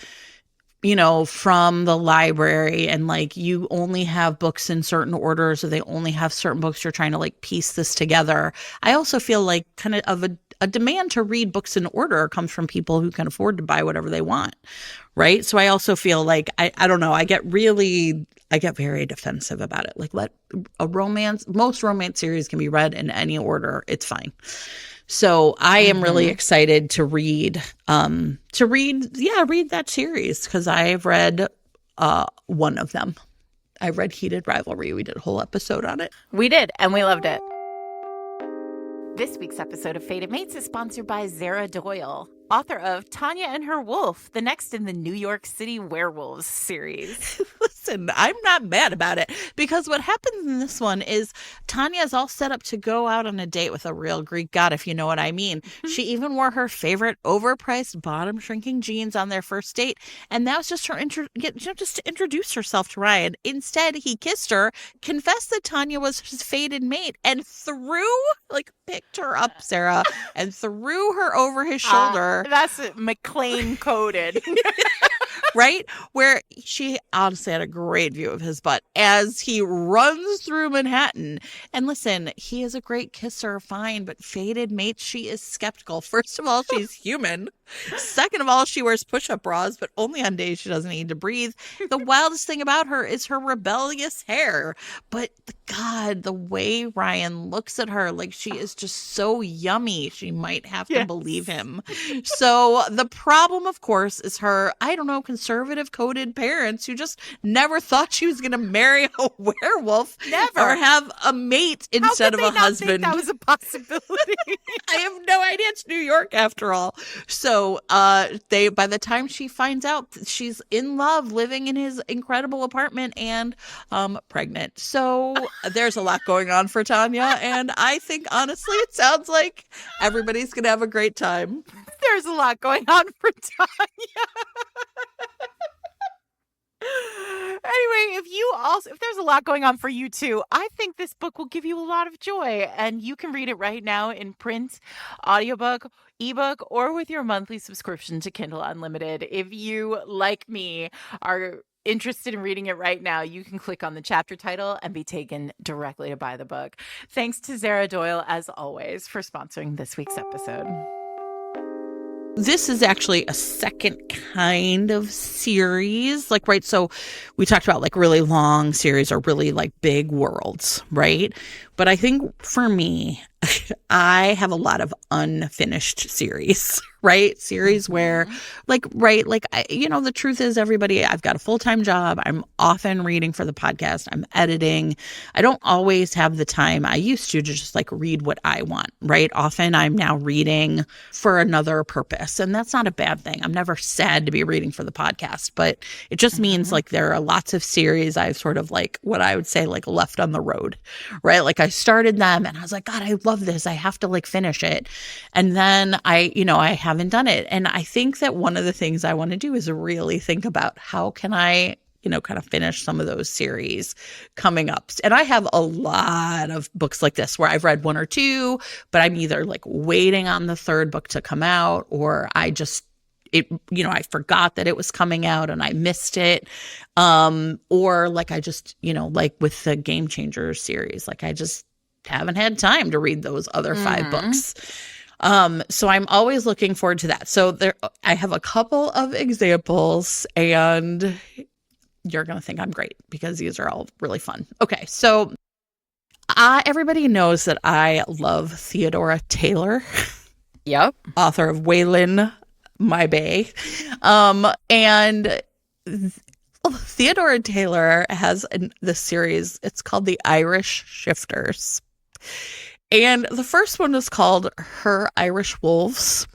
from the library, and you only have books in certain orders, or they only have certain books. You're trying to piece this together. I also feel kind of a demand to read books in order comes from people who can afford to buy whatever they want. Right. So I also feel I don't know, I get very defensive about it. Let most romance series can be read in any order. It's fine. So I am really excited to read that series, because I've read one of them. I read Heated Rivalry. We did a whole episode on it. We did, and we loved it. This week's episode of Fated Mates is sponsored by Zara Doyle, author of Tanya and Her Wolf, the next in the New York City Werewolves series. Listen, I'm not mad about it, because what happens in this one is Tanya is all set up to go out on a date with a real Greek god, if you know what I mean. She even wore her favorite overpriced bottom shrinking jeans on their first date, and that was just her just to introduce herself to Ryan. Instead, he kissed her, confessed that Tanya was his fated mate, and picked her up, Sarah, and threw her over his shoulder. That's McLean coded. Right? Where she honestly had a great view of his butt as he runs through Manhattan. And listen, he is a great kisser, fine, but fated mate, she is skeptical. First of all, she's human. Second of all, she wears push-up bras, but only on days she doesn't need to breathe. The wildest thing about her is her rebellious hair. But God, the way Ryan looks at her, she is just so yummy. She might have to believe him. So the problem, of course, is her, I don't know, conservative coded parents who just never thought she was going to marry a werewolf. Never. Or have a mate instead of a husband. How could they not think that was a possibility? I have no idea. It's New York after all. So by the time she finds out, she's in love, living in his incredible apartment, and pregnant. So there's a lot going on for Tanya, and I think honestly it sounds like everybody's gonna have a great time. There's a lot going on for Tanya. Anyway, if there's a lot going on for you too, I think this book will give you a lot of joy, and you can read it right now in print, audiobook, ebook, or with your monthly subscription to Kindle Unlimited. If you, like me, are interested in reading it right now, you can click on the chapter title and be taken directly to buy the book. Thanks to Zara Doyle, as always, for sponsoring this week's episode. This is actually a second kind of series, right? So we talked about really long series or really big worlds, right? But I think for me, I have a lot of unfinished series, right? Series where the truth is, everybody, I've got a full-time job. I'm often reading for the podcast. I'm editing. I don't always have the time I used to just read what I want, right? Often I'm now reading for another purpose, and that's not a bad thing. I'm never sad to be reading for the podcast, but it just means there are lots of series I've sort of what I would say left on the road, right? I started them and I was like, God, I love this. I have to finish it. And then I haven't done it. And I think that one of the things I want to do is really think about how can I, kind of finish some of those series coming up. And I have a lot of books like this where I've read one or two, but I'm either waiting on the third book to come out, or I just I forgot that it was coming out and I missed it. Or like I just, like with the Game Changers series, like I just haven't had time to read those other 5 books. So I'm always looking forward to that. So I have a couple of examples, and you're going to think I'm great because these are all really fun. Okay. So everybody knows that I love Theodora Taylor. Yep. Author of Waylon, My Bay. And Theodora Taylor has this series. It's called The Irish Shifters. And the first one is called Her Irish Wolves.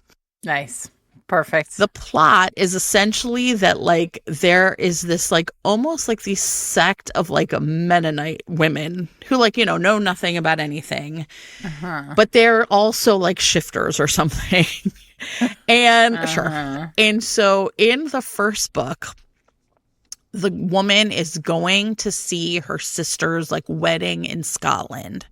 Nice. Perfect. The plot is essentially that like there is this like almost like the sect of like a Mennonite women who like, know nothing about anything, but they're also like shifters or something. And sure. And so in the first book, the woman is going to see her sister's like wedding in Scotland.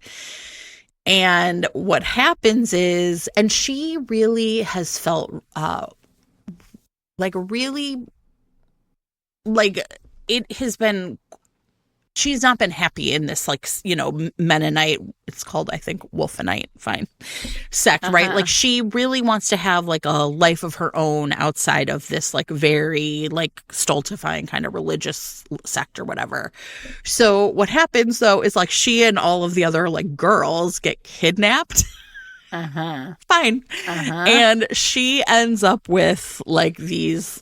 And what happens is, and she really has felt really like it has been, she's not been happy in this like, Mennonite, it's called, I think, Wolfenite, fine, sect, right? Like she really wants to have like a life of her own outside of this like very like stultifying kind of religious sect or whatever. So what happens though is like she and all of the other like girls get kidnapped. Fine. And she ends up with like this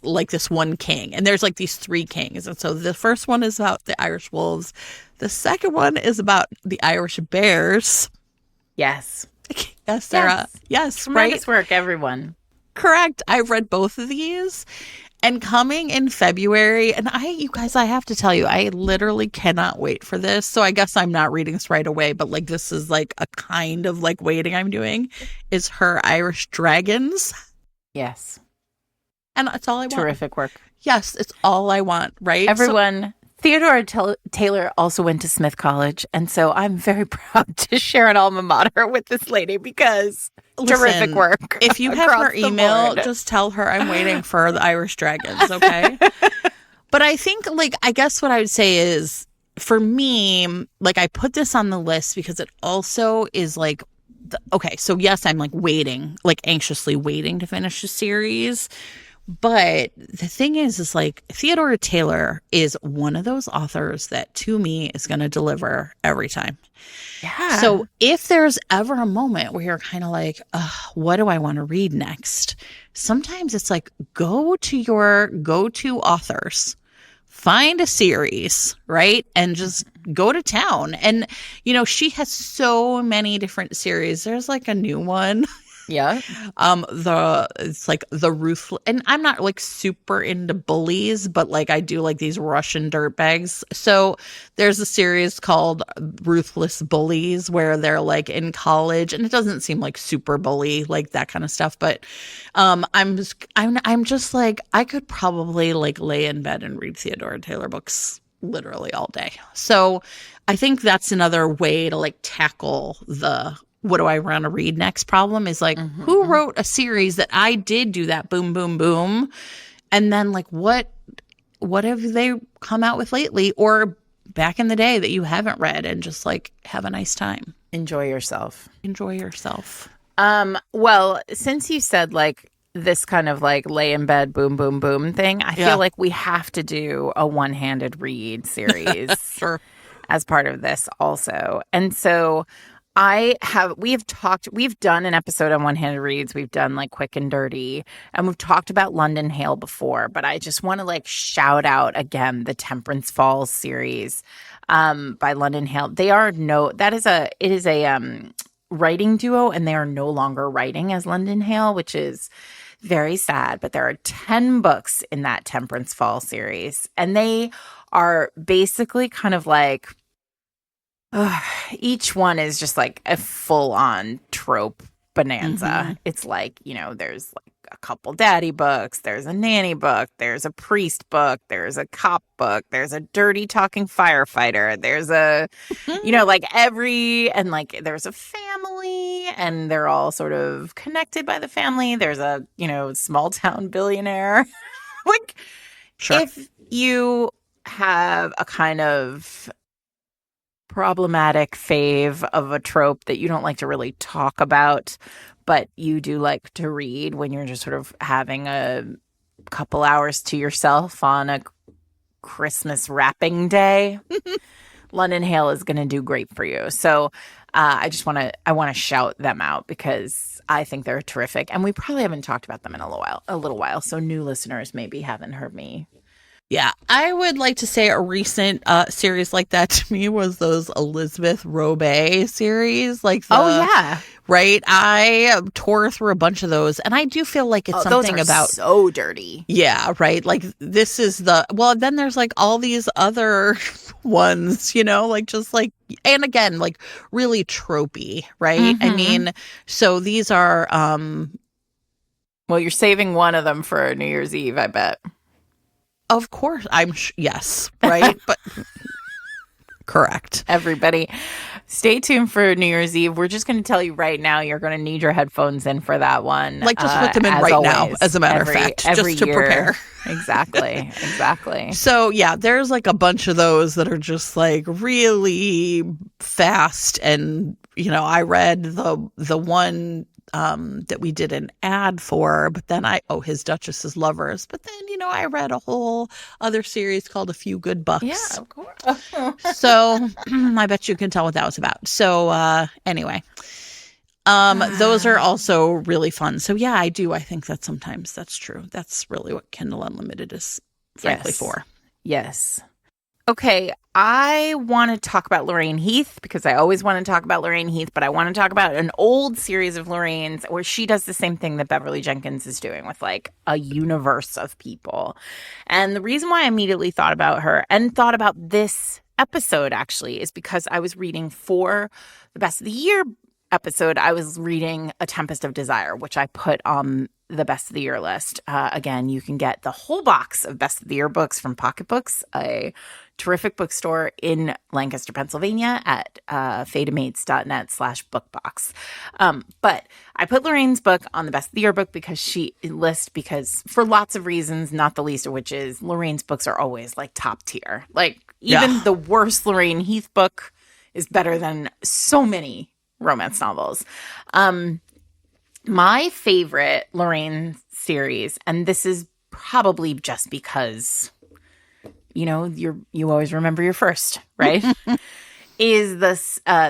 one king, and there's like these 3 kings. And so the first one is about the Irish wolves. The second one is about the Irish bears. Yes. Yes, Sarah. Yes, tremendous work, everyone. Correct. I've read both of these. And coming in February, and you guys, I have to tell you, I literally cannot wait for this. So I guess I'm not reading this right away, but like this is like a kind of like waiting I'm doing, is Her Irish Dragons. Yes. And that's all I want. Terrific work. Yes, it's all I want, right? Everyone. Theodora Taylor also went to Smith College, and so I'm very proud to share an alma mater with this lady because terrific work. If you have her email, just tell her I'm waiting for the Irish Dragons, okay? But I think, like, I guess what I would say is, for me, like, I put this on the list because it also is like, okay, so yes, I'm like waiting, like anxiously waiting to finish the series. But the thing is like Theodora Taylor is one of those authors that to me is going to deliver every time. Yeah. So if there's ever a moment where you're kind of like, what do I want to read next? Sometimes it's like, go to your go-to authors, find a series, right? And just go to town. And, she has so many different series. There's like a new one. Yeah. It's like the ruthless, and I'm not like super into bullies, but like I do like these Russian dirtbags. So there's a series called Ruthless Bullies where they're like in college, and it doesn't seem like super bully, like that kind of stuff. But I'm just like, I could probably like lay in bed and read Theodora Taylor books literally all day. So I think that's another way to like tackle the what do I want to read next problem is like, who wrote a series that I did do that boom, boom, boom. And then like, what have they come out with lately or back in the day that you haven't read, and just like have a nice time. Enjoy yourself. Well, since you said like this kind of like lay in bed, boom, boom, boom thing, I feel like we have to do a one-handed read series sure. as part of this also. And so we've done an episode on one-handed reads. We've done like Quick and Dirty, and we've talked about London Hale before, but I just want to like shout out again the Temperance Falls series by London Hale. It is a writing duo, and they are no longer writing as London Hale, which is very sad, but there are 10 books in that Temperance Falls series, and they are basically kind of like each one is just like a full-on trope bonanza. It's like, there's like a couple daddy books, there's a nanny book, there's a priest book, there's a cop book, there's a dirty talking firefighter, there's a, like and like there's a family, and they're all sort of connected by the family. There's a, small town billionaire. Like, Sure. if you have a kind of problematic fave of a trope that you don't like to really talk about, but you do like to read when you're just sort of having a couple hours to yourself on a Christmas wrapping day, London Hale is going to do great for you. So I want to shout them out because I think they're terrific. And we probably haven't talked about them in a little while. So new listeners maybe haven't heard me. Yeah, I would like to say a recent series like that to me was those Elizabeth Robay series. Right? I tore through a bunch of those, and I do feel like it's something those are about so dirty. Yeah, right. Like this is then there's like all these other ones, and again, like really tropey, right? Mm-hmm. I mean, so these are well, you're saving one of them for New Year's Eve, I bet. Of course, yes, right? But correct. Everybody, stay tuned for New Year's Eve. We're just going to tell you right now, you're going to need your headphones in for that one. Like, just put them in right always, now, as a matter of fact, just to prepare. Exactly. So, yeah, there's like a bunch of those that are just like really fast. And, I read the one that we did an ad for, but then His Duchess's Lovers. But then, I read a whole other series called A Few Good Bucks. Yeah, of course. So I bet you can tell what that was about. So anyway, those are also really fun. So yeah, I think that sometimes that's true. That's really what Kindle Unlimited is frankly for. Yes. Okay, I want to talk about Lorraine Heath because I always want to talk about Lorraine Heath, but I want to talk about an old series of Lorraine's where she does the same thing that Beverly Jenkins is doing with like a universe of people. And the reason why I immediately thought about her and thought about this episode actually is because I was reading for the Best of the Year episode, I was reading A Tempest of Desire, which I put on the Best of the Year list. Again, you can get the whole box of Best of the Year books from Pocket Books, a terrific bookstore in Lancaster, Pennsylvania at fatedmates.net/bookbox. But I put Lorraine's book on the Best of the Year book because for lots of reasons, not the least of which is Lorraine's books are always like top tier. Like even the worst Lorraine Heath book is better than so many romance novels. My favorite Lorraine series, and this is probably just because, you always remember your first, right? is the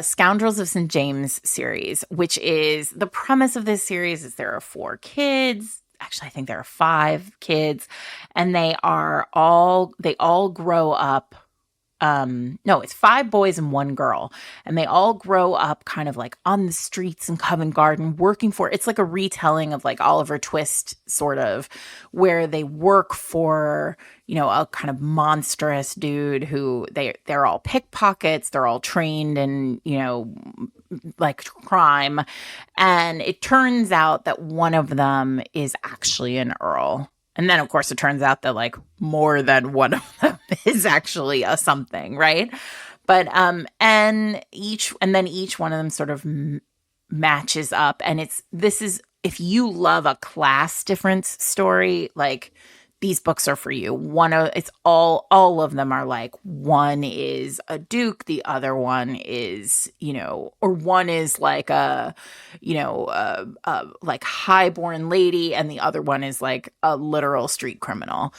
Scoundrels of St. James series, which is the premise of this series is there are 4 kids. Actually, I think there are 5 kids, and they all grow up. No, it's 5 boys and 1 girl, and they all grow up kind of like on the streets in Covent Garden working for, it's like a retelling of like Oliver Twist sort of, where they work for, a kind of monstrous dude who they're all pickpockets, they're all trained in, like crime. And it turns out that one of them is actually an earl. And then, of course, it turns out that like more than one of them is actually a something, right? But and then each one of them sort of matches up, and this is if you love a class difference story, like these books are for you. All of them are like, one is a duke, the other one is, or one is like a like highborn lady, and the other one is like a literal street criminal.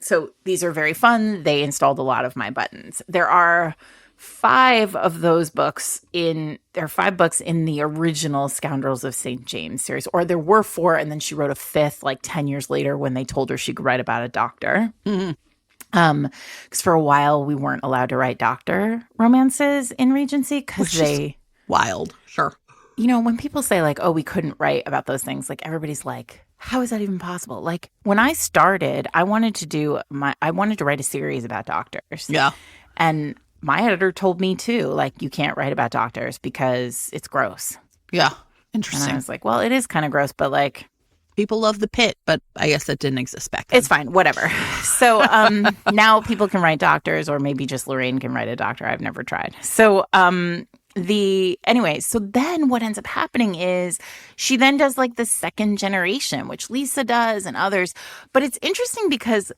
So these are very fun. They installed a lot of my buttons. There are 5 of those books there are 5 books in the original Scoundrels of St. James series, or there were 4, and then she wrote a 5th like 10 years later when they told her she could write about a doctor. Mm-hmm. Because for a while we weren't allowed to write doctor romances in Regency because they wild. Sure. When people say like, oh, we couldn't write about those things, like everybody's like, how is that even possible? Like when I started, I wanted to write a series about doctors. Yeah. And my editor told me too, like, you can't write about doctors because it's gross. Yeah. Interesting. And I was like, well, it is kind of gross, but like, people love the pit, but I guess that didn't exist back then. It's fine, whatever. So now people can write doctors, or maybe just Lorraine can write a doctor. I've never tried. So anyway, so then what ends up happening is she then does like the second generation, which Lisa does and others. But it's interesting because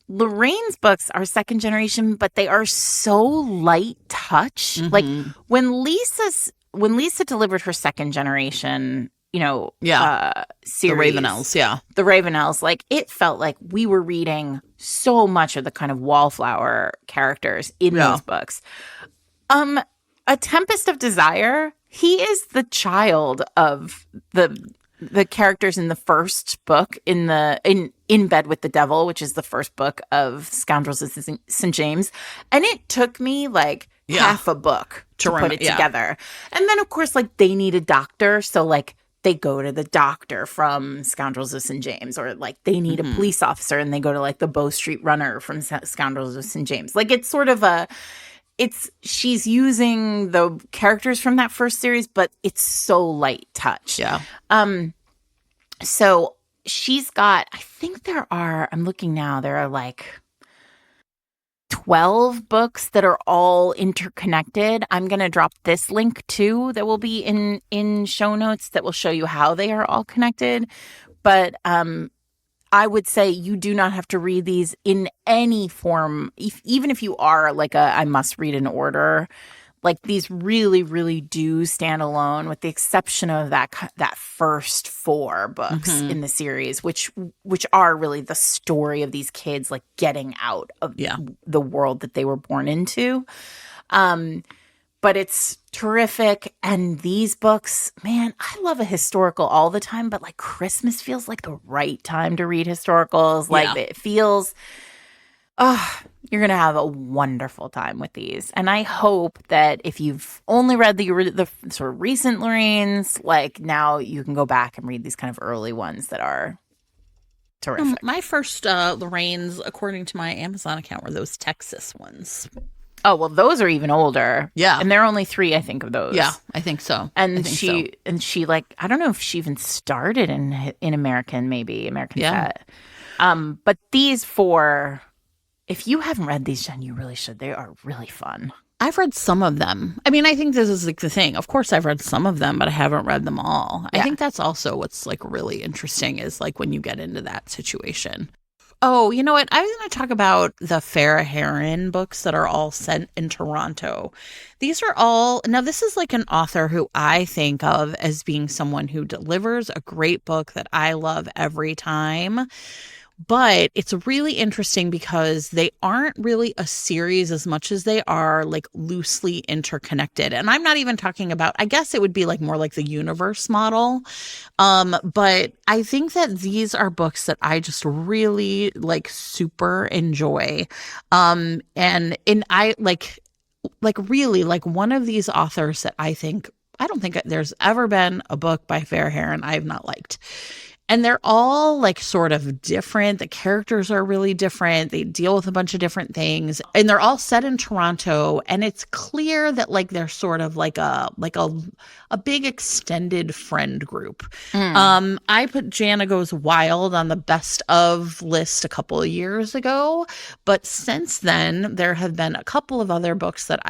Lorraine's books are second generation, but they are so light touch. Mm-hmm. Like when Lisa delivered her second generation, series, the Ravenels, the Ravenels, like it felt like we were reading so much of the kind of wallflower characters in these books. A Tempest of Desire, he is the child of the characters in the first book in Bed with the Devil, which is the first book of Scoundrels of St. James. And it took me like half a book to put it together. And then of course, like they need a doctor. So like they go to the doctor from Scoundrels of St. James, or like they need a police officer and they go to like the Bow Street Runner from Scoundrels of St. James. Like it's sort of she's using the characters from that first series, but it's so light touch. Yeah. So she's got, I think I'm looking now, there are like 12 books that are all interconnected. I'm going to drop this link too that will be in show notes that will show you how they are all connected. But I would say you do not have to read these in any form, even if you are like I must read in order. Like these really, really do stand alone, with the exception of that first 4 books in the series, which are really the story of these kids like getting out of the world that they were born into. But it's terrific. And these books, man, I love a historical all the time, but like Christmas feels like the right time to read historicals. Like it feels, you're going to have a wonderful time with these. And I hope that if you've only read the sort of recent Lorraine's, like now you can go back and read these kind of early ones that are terrific. My first Lorraine's, according to my Amazon account, were those Texas ones. Oh, well, those are even older. Yeah. And there are only 3, I think, of those. Yeah, I think so. And she like, I don't know if she even started in American Set. But these 4, if you haven't read these, Jen, you really should. They are really fun. I've read some of them. I mean, I think this is like the thing. Of course, I've read some of them, but I haven't read them all. Yeah. I think that's also what's like really interesting is like when you get into that situation. Oh, you know what? I was going to talk about the Farrah Heron books that are all set in Toronto. These are all, now this is like an author who I think of as being someone who delivers a great book that I love every time. But it's really interesting because they aren't really a series as much as they are like loosely interconnected. And I'm not even talking about, I guess it would be like more like the universe model. But I think that these are books that I just really like super enjoy. And I like really like one of these authors that I don't think there's ever been a book by Farrah Heron I have not liked. And they're all like sort of different. The characters are really different. They deal with a bunch of different things. And they're all set in Toronto. And it's clear that like they're sort of like a big extended friend group. I put Jana Goes Wild on the best of list a couple of years ago. But since then, there have been a couple of other books that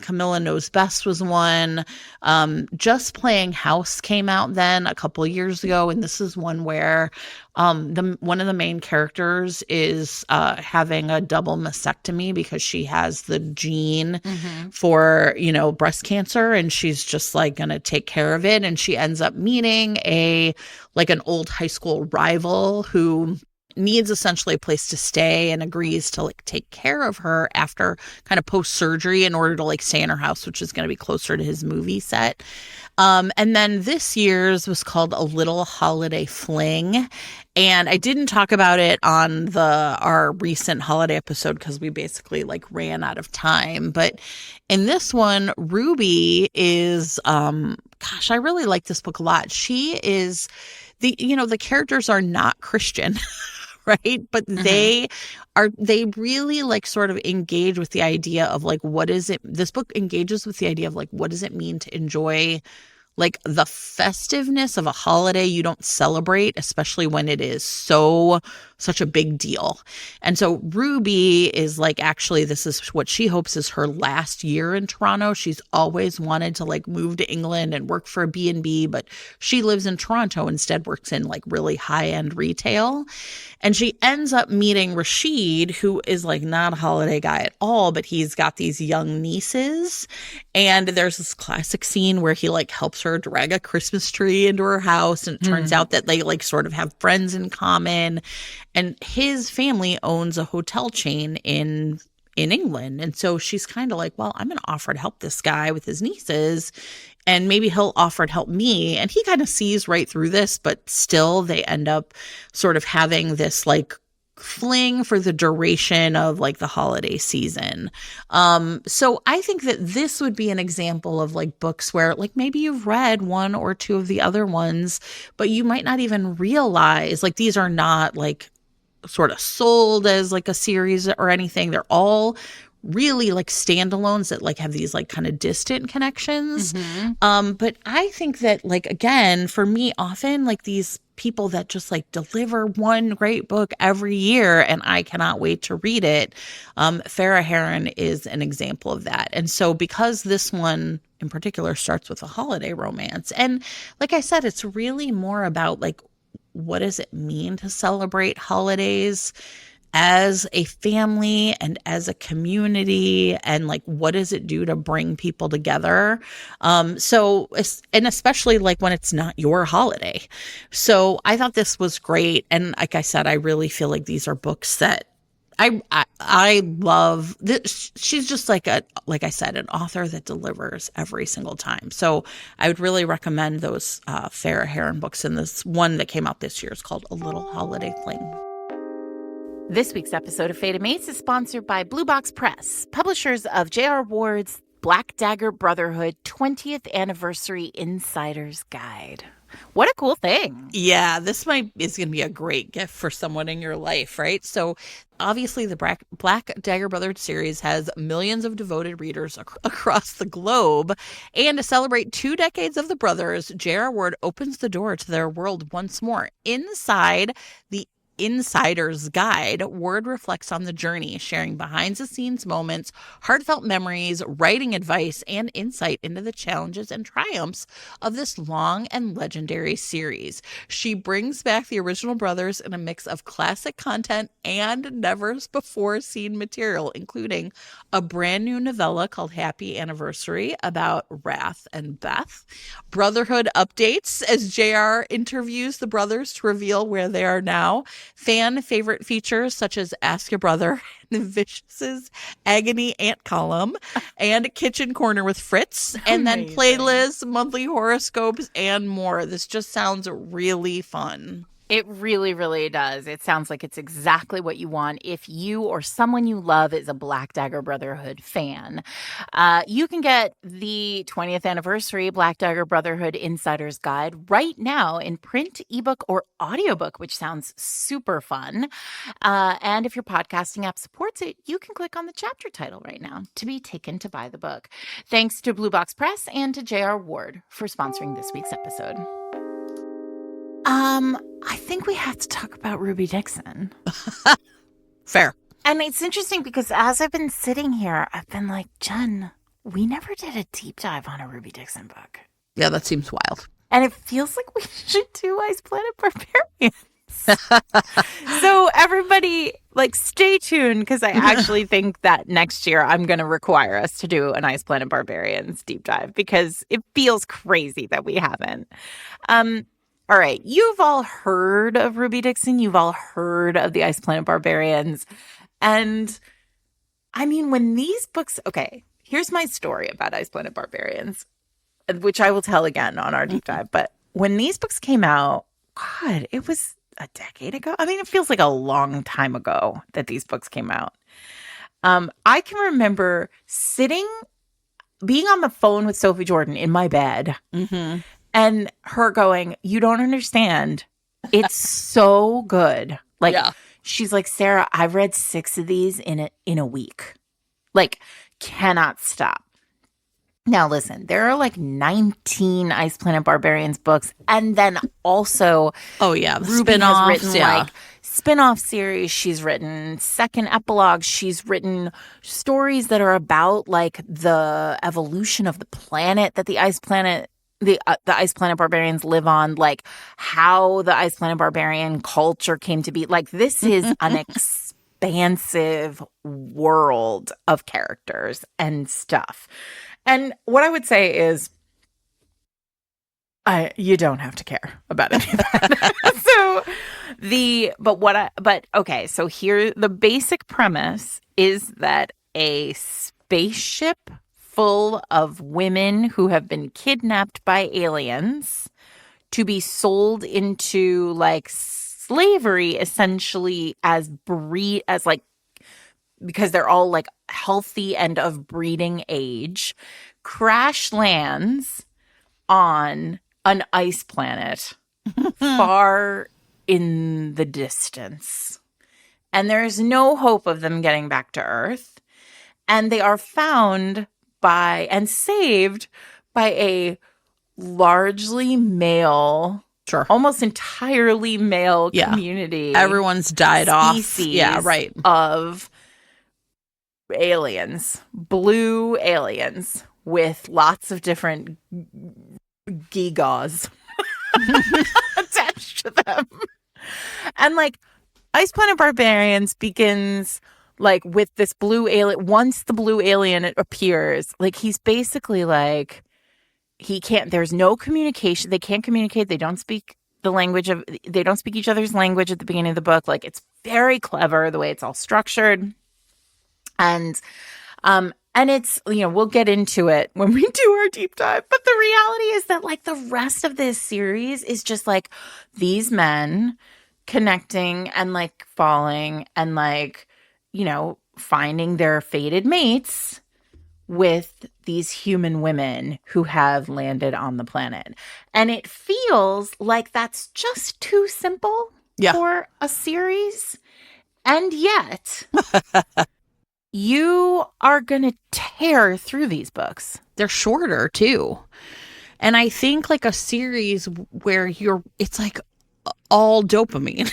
Camilla Knows Best was one. Just Playing House came out then a couple of years ago, and this is one where one of the main characters is having a double mastectomy because she has the gene for breast cancer, and she's just like gonna take care of it, and she ends up meeting an old high school rival who needs essentially a place to stay and agrees to like take care of her after kind of post surgery in order to like stay in her house, which is going to be closer to his movie set. And then this year's was called A Little Holiday Fling. And I didn't talk about it on our recent holiday episode because we basically like ran out of time. But in this one, Ruby is, I really like this book a lot. She is the characters are not Christian. Right. But they really like sort of engage with the idea of like, this book engages with the idea of like, what does it mean to enjoy like the festiveness of a holiday you don't celebrate, especially when it is so such a big deal. And so Ruby is like, actually, this is what she hopes is her last year in Toronto. She's always wanted to like move to England and work for a B&B, but she lives in Toronto, instead works in like really high-end retail. And she ends up meeting Rashid, who is like not a holiday guy at all, but he's got these young nieces. And there's this classic scene where he like helps her drag a Christmas tree into her house. And it turns out that they like sort of have friends in common. And his family owns a hotel chain in England. And so she's kind of like, well, I'm going to offer to help this guy with his nieces, and maybe he'll offer to help me. And he kind of sees right through this, but still they end up sort of having this like fling for the duration of like the holiday season. So I think that this would be an example of like books where like maybe you've read one or two of the other ones, but you might not even realize like these are not like sort of sold as like a series or anything. They're all really like standalones that like have these like kind of distant connections. But I think that like, again, for me, often like these people that just like deliver one great book every year and I cannot wait to read it. Farrah Heron is an example of that. And so because this one in particular starts with a holiday romance, and like I said, it's really more about like, what does it mean to celebrate holidays as a family and as a community, and like what does it do to bring people together? So and especially like when it's not your holiday. So I thought this was great, and like I said, I really feel like these are books that I love. This. She's just like I said, an author that delivers every single time. So I would really recommend those Farrah Heron books. And this one that came out this year is called A Little Holiday Fling. This week's episode of Fate Mates is sponsored by Blue Box Press, publishers of J.R. Ward's Black Dagger Brotherhood 20th Anniversary Insider's Guide. What a cool thing. Yeah, this is going to be a great gift for someone in your life, right? So obviously the Black Dagger Brotherhood series has millions of devoted readers across the globe. And to celebrate 2 decades of the brothers, J.R. Ward opens the door to their world once more. Inside the Insider's Guide, Ward reflects on the journey, sharing behind-the-scenes moments, heartfelt memories, writing advice, and insight into the challenges and triumphs of this long and legendary series. She brings back the original brothers in a mix of classic content and never-before-seen material, including a brand new novella called Happy Anniversary about Wrath and Beth, Brotherhood updates as JR interviews the brothers to reveal where they are now, fan favorite features such as Ask Your Brother and Vicious's Agony Ant Column and Kitchen Corner with Fritz, and then playlists, monthly horoscopes, and more. This just sounds really fun. It really, really does. It sounds like it's exactly what you want if you or someone you love is a Black Dagger Brotherhood fan. You can get the 20th anniversary Black Dagger Brotherhood Insider's Guide right now in print, ebook, or audiobook, which sounds super fun. And if your podcasting app supports it, you can click on the chapter title right now to be taken to buy the book. Thanks to Blue Box Press and to J.R. Ward for sponsoring this week's episode. I think we have to talk about Ruby Dixon. Fair. And it's interesting because as I've been sitting here, I've been like, Jen, we never did a deep dive on a Ruby Dixon book. Yeah, that seems wild. And it feels like we should do Ice Planet Barbarians. So everybody, like, stay tuned, because I actually think that next year I'm going to require us to do an Ice Planet Barbarians deep dive, because it feels crazy that we haven't. All right, you've all heard of Ruby Dixon. You've all heard of the Ice Planet Barbarians. And I mean, when these books, okay, here's my story about Ice Planet Barbarians, which I will tell again on our deep dive. But when these books came out, God, it was a decade ago. I mean, it feels like a long time ago that these books came out. I can remember being on the phone with Sophie Jordan in my bed. Mm-hmm. And her going, you don't understand. It's so good. Like, yeah. She's like, Sarah, I've read 6 of these in a week. Like, cannot stop. Now, listen, there are like 19 Ice Planet Barbarians books. And then also, the Ruby has written like spin-off series. She's written second epilogues. She's written stories that are about like the evolution of the planet that the Ice Planet Barbarians live on, like how the Ice Planet Barbarian culture came to be. Like, this is an expansive world of characters and stuff. And what I would say is, you don't have to care about any of that. So here, the basic premise is that a spaceship full of women who have been kidnapped by aliens to be sold into like slavery, essentially because they're all like healthy and of breeding age, crash lands on an ice planet far in the distance. And there's no hope of them getting back to Earth. And they are found and saved by a largely male, almost entirely male community. Everyone's died off. Yeah, right. Of aliens, blue aliens with lots of different gigas attached to them. And like Ice Planet Barbarians begins like with this blue alien. Once the blue alien appears, like he's basically like, there's no communication. They can't communicate. They don't speak they don't speak each other's language at the beginning of the book. Like, it's very clever the way it's all structured. And it's, we'll get into it when we do our deep dive. But the reality is that like the rest of this series is just like these men connecting and like falling and like, finding their fated mates with these human women who have landed on the planet. And it feels like that's just too simple for a series. And yet you are going to tear through these books. They're shorter too. And I think like a series where it's like all dopamine.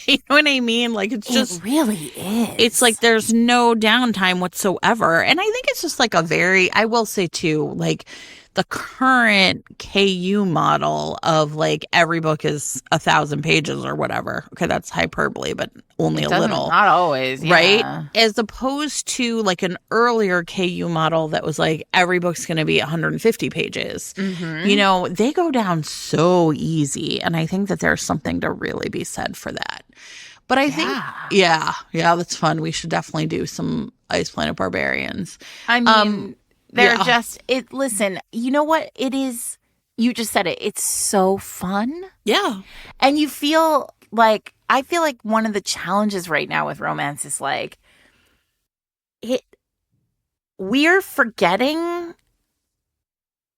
You know what I mean? Like, it really is. It's like there's no downtime whatsoever. And I think it's just like I will say too, like the current KU model of like every book is 1,000 pages or whatever. Okay, that's hyperbole, but only a little. Not always, right? As opposed to like an earlier KU model that was like every book's going to be 150 pages. Mm-hmm. They go down so easy, and I think that there's something to really be said for that. But I think, that's fun. We should definitely do some Ice Planet Barbarians. I mean, they're just it. Listen, you know what it is? You just said it. It's so fun. Yeah, and you feel like I feel like one of the challenges right now with romance is like we're forgetting.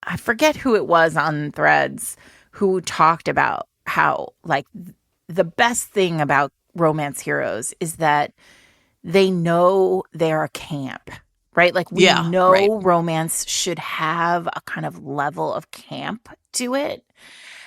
I forget who it was on Threads who talked about how like the best thing about romance heroes is that they know they're a camp, right? Like we know romance should have a kind of level of camp to it.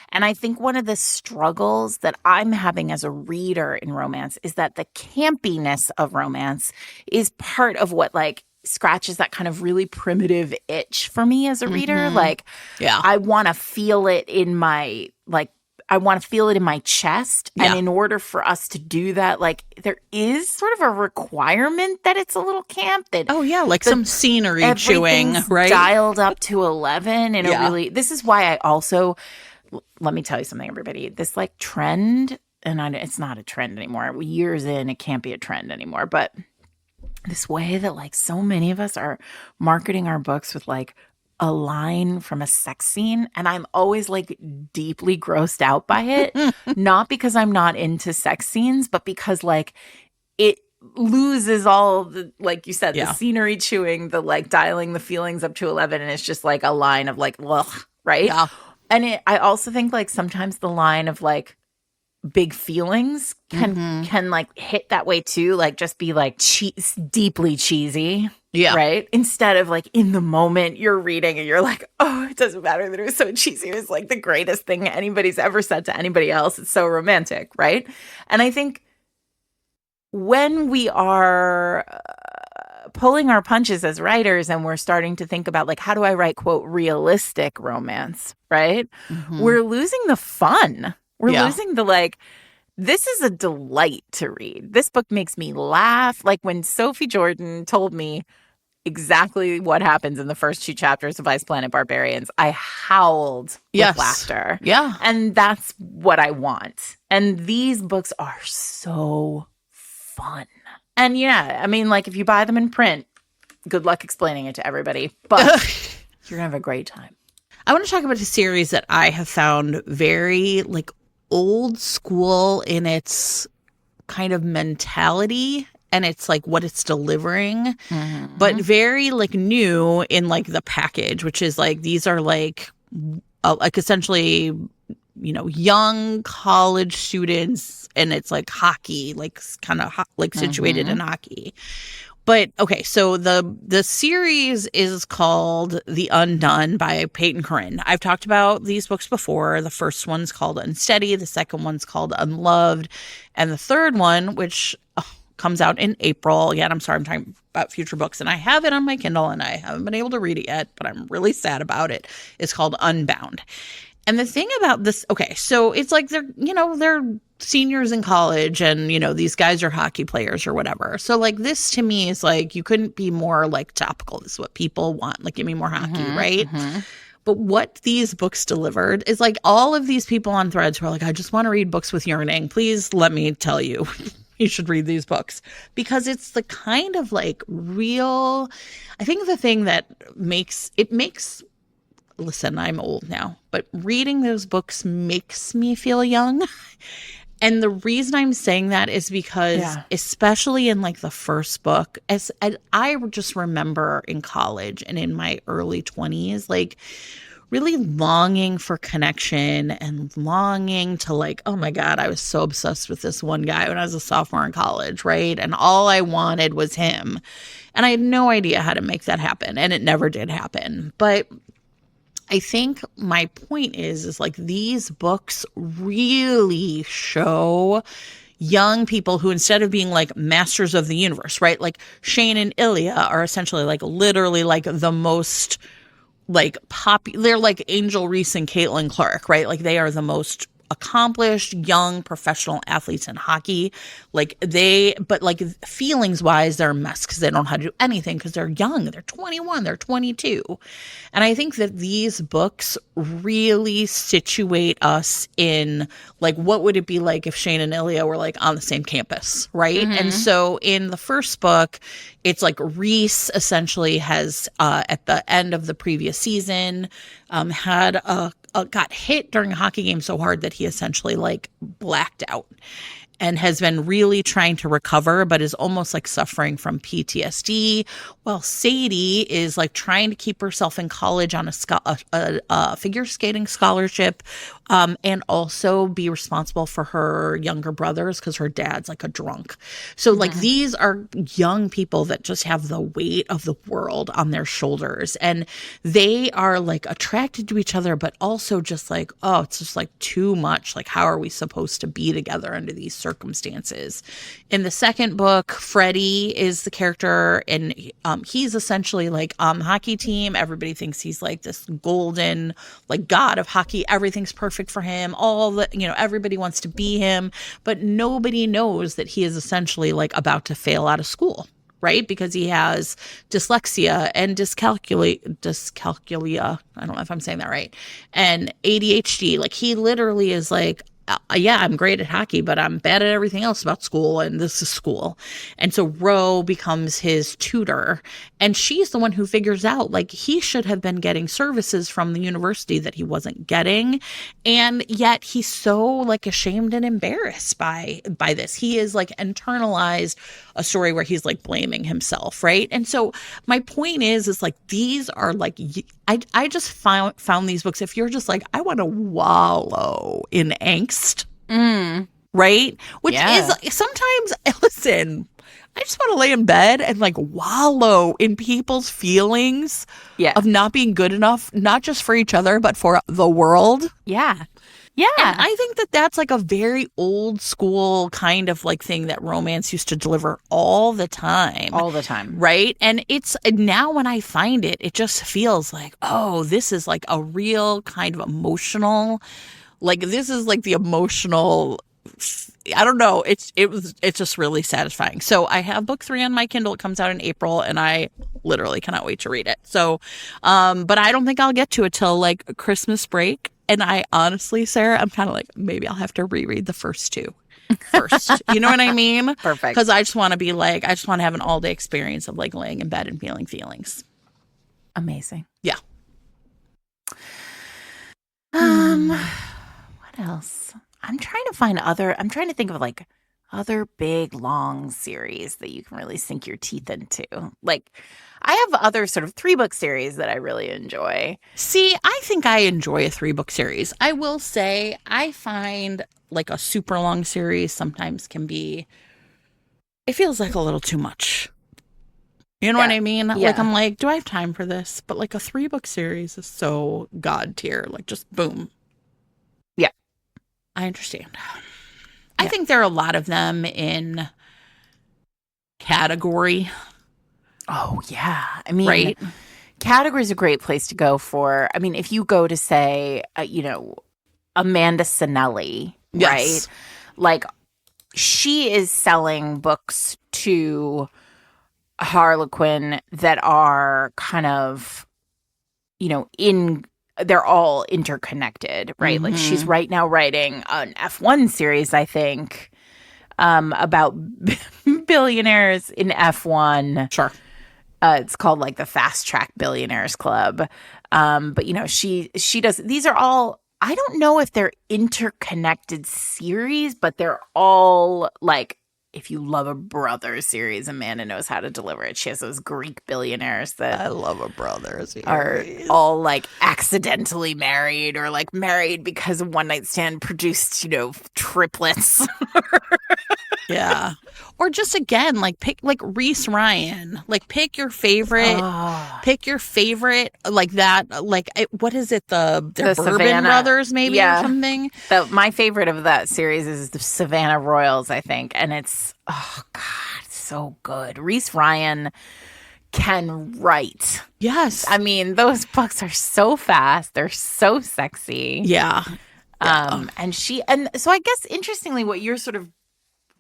And I think one of the struggles that I'm having as a reader in romance is that the campiness of romance is part of what like scratches that kind of really primitive itch for me as a reader. Like, I want to feel it in my chest. Yeah. And in order for us to do that, like there is sort of a requirement that it's a little camp that like some scenery chewing, right? Dialed up to 11 in a really this is why I also let me tell you something, everybody. This like trend, and it's not a trend anymore. Years in, it can't be a trend anymore, but this way that like so many of us are marketing our books with like a line from a sex scene, and I'm always like deeply grossed out by it. Not because I'm not into sex scenes, but because like it loses all the, like you said, the scenery chewing, the like dialing the feelings up to 11, and it's just like a line of like, ugh, right? Yeah. And I also think like sometimes the line of like big feelings can like hit that way too, like just be like deeply cheesy. Yeah. Right? Instead of like in the moment you're reading and you're like, oh, it doesn't matter that it was so cheesy. It was like the greatest thing anybody's ever said to anybody else. It's so romantic, right? And I think when we are pulling our punches as writers and we're starting to think about like, how do I write, quote, realistic romance, right? We're losing the fun. We're losing the like, this is a delight to read. This book makes me laugh. Like when Sophie Jordan told me exactly what happens in the first 2 chapters of Ice Planet Barbarians, I howled with laughter. Yeah. And that's what I want. And these books are so fun. And yeah, I mean, like if you buy them in print, good luck explaining it to everybody, but you're going to have a great time. I want to talk about a series that I have found very like old school in its kind of mentality and it's like what it's delivering, but very like new in like the package, which is like these are like essentially, you know, young college students, and it's like hockey, like kind of like situated in hockey. But okay, so the series is called The Undone by Peyton Corinne. I've talked about these books before. The first one's called Unsteady, the second one's called Unloved, and the third one, which comes out in April. Again, I'm sorry, I'm talking about future books, and I have it on my Kindle, and I haven't been able to read it yet, but I'm really sad about it. It's called Unbound. And the thing about this, okay, so it's like they're seniors in college and, you know, these guys are hockey players or whatever. So like this to me is like, you couldn't be more like topical. This is what people want. Like, give me more hockey, right? But what these books delivered is like all of these people on Threads who are like, I just want to read books with yearning. Please let me tell you, you should read these books, because it's the kind of like real, I think the thing that makes, listen, I'm old now, but reading those books makes me feel young. And the reason I'm saying that is because, especially in like the first book, as I just remember in college and in my early 20s, like really longing for connection and longing to like, oh my God, I was so obsessed with this one guy when I was a sophomore in college, right? And all I wanted was him. And I had no idea how to make that happen. And it never did happen. But I think my point is like these books really show young people who, instead of being like masters of the universe, right? Like Shane and Ilya are essentially like literally like the most like they're like Angel Reese and Caitlin Clark, right? Like they are the most accomplished young professional athletes in hockey. Like but like feelings wise, they're a mess because they don't know how to do anything because they're young. They're 21, they're 22. And I think that these books really situate us in like, what would it be like if Shane and Ilya were like on the same campus, right? And so in the first book, it's like Reese essentially has, at the end of the previous season, had got hit during a hockey game so hard that he essentially like blacked out and has been really trying to recover, but is almost like suffering from PTSD. While Sadie is like trying to keep herself in college on a figure skating scholarship, and also be responsible for her younger brothers because her dad's like a drunk. So like these are young people that just have the weight of the world on their shoulders, and they are like attracted to each other, but also just like, oh, it's just like too much. Like, how are we supposed to be together under these circumstances? In the second book, Freddie is the character, and he's essentially like on the hockey team. Everybody thinks he's like this golden like god of hockey. Everything's perfect for him. All the, you know, everybody wants to be him, but nobody knows that he is essentially like about to fail out of school, right? Because he has dyslexia and dyscalculia. I don't know if I'm saying that right. And ADHD. Like he literally is like, yeah, I'm great at hockey, but I'm bad at everything else about school, and this is school. And so Ro becomes his tutor, and she's the one who figures out like he should have been getting services from the university that he wasn't getting, and yet he's so like ashamed and embarrassed by this. He is like internalized a story where he's like blaming himself, right? And so my point is like these are like, I just found these books, if you're just like, I want to wallow in angst, right? Which is sometimes, listen, I just want to lay in bed and like wallow in people's feelings of not being good enough, not just for each other, but for the world. Yeah. Yeah. And I think that that's like a very old school kind of like thing that romance used to deliver all the time. All the time. Right. And it's now when I find it, it just feels like, oh, this is like a real kind of emotional, like this is like the emotional, I don't know. It's just really satisfying. So I have book 3 on my Kindle. It comes out in April and I literally cannot wait to read it. So, but I don't think I'll get to it till like Christmas break. And I honestly, Sarah, I'm kind of like, maybe I'll have to reread the first 2 first. You know what I mean? Perfect. Because I just want to be like, I just want to have an all day experience of like laying in bed and feeling feelings. Amazing. Yeah. What else? I'm trying to think of like other big long series that you can really sink your teeth into. Like, I have other sort of 3-book series that I really enjoy. See, I think I enjoy a 3-book series. I will say I find like a super long series sometimes can be, it feels like a little too much. You know what I mean? Yeah. Like, I'm like, do I have time for this? But like a 3-book series is so God tier, like just boom. Yeah. I understand. I think there are a lot of them in category. Oh, yeah. I mean, right? Category is a great place to go for. I mean, if you go to, say, Amanda Sinelli, right? Like, she is selling books to Harlequin that are kind of, they're all interconnected, right? Like, she's right now writing an F1 series, I think, about billionaires in F1. Sure. It's called like the Fast Track Billionaires Club. But she does, these are all, I don't know if they're interconnected series, but they're all like, if you love a brother series, Amanda knows how to deliver it. She has those Greek billionaires that I love a brother series. Are all like accidentally married or like married because a one night stand produced, triplets. Yeah. Or just again, like pick like Reese Ryan, like pick your favorite, like that, like what is it? The Bourbon Savannah Brothers maybe or something. My favorite of that series is the Savannah Royals, I think. And it's, oh God, so good. Reese Ryan can write. Yes. I mean, those books are so fast. They're so sexy. Yeah. And so I guess interestingly, what you're sort of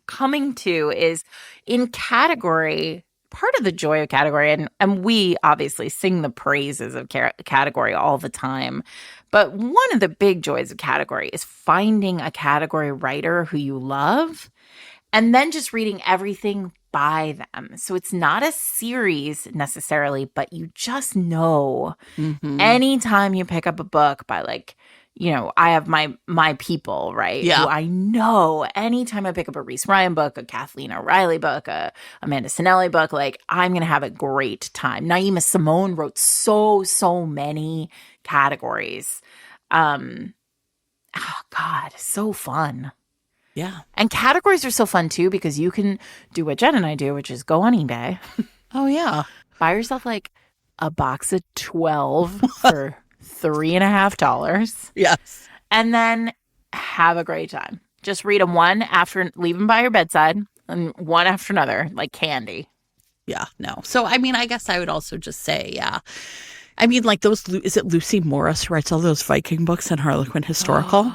coming to is in category, part of the joy of category, and we obviously sing the praises of category all the time, but one of the big joys of category is finding a category writer who you love and then just reading everything by them. So it's not a series necessarily, but you just know anytime you pick up a book by like, I have my people, right? Yeah. Who I know anytime I pick up a Reese Ryan book, a Kathleen O'Reilly book, a Amanda Sinelli book, like I'm going to have a great time. Naima Simone wrote so many categories. Oh God, so fun. Yeah. And categories are so fun too because you can do what Jen and I do, which is go on eBay. Oh yeah. Buy yourself like a box of 12 for $3.50. Yes. And then have a great time. Just read them leave them by your bedside and one after another, like candy. Yeah, no. So, I mean, I guess I would also just say, yeah. I mean, like is it Lucy Morris who writes all those Viking books and Harlequin Historical?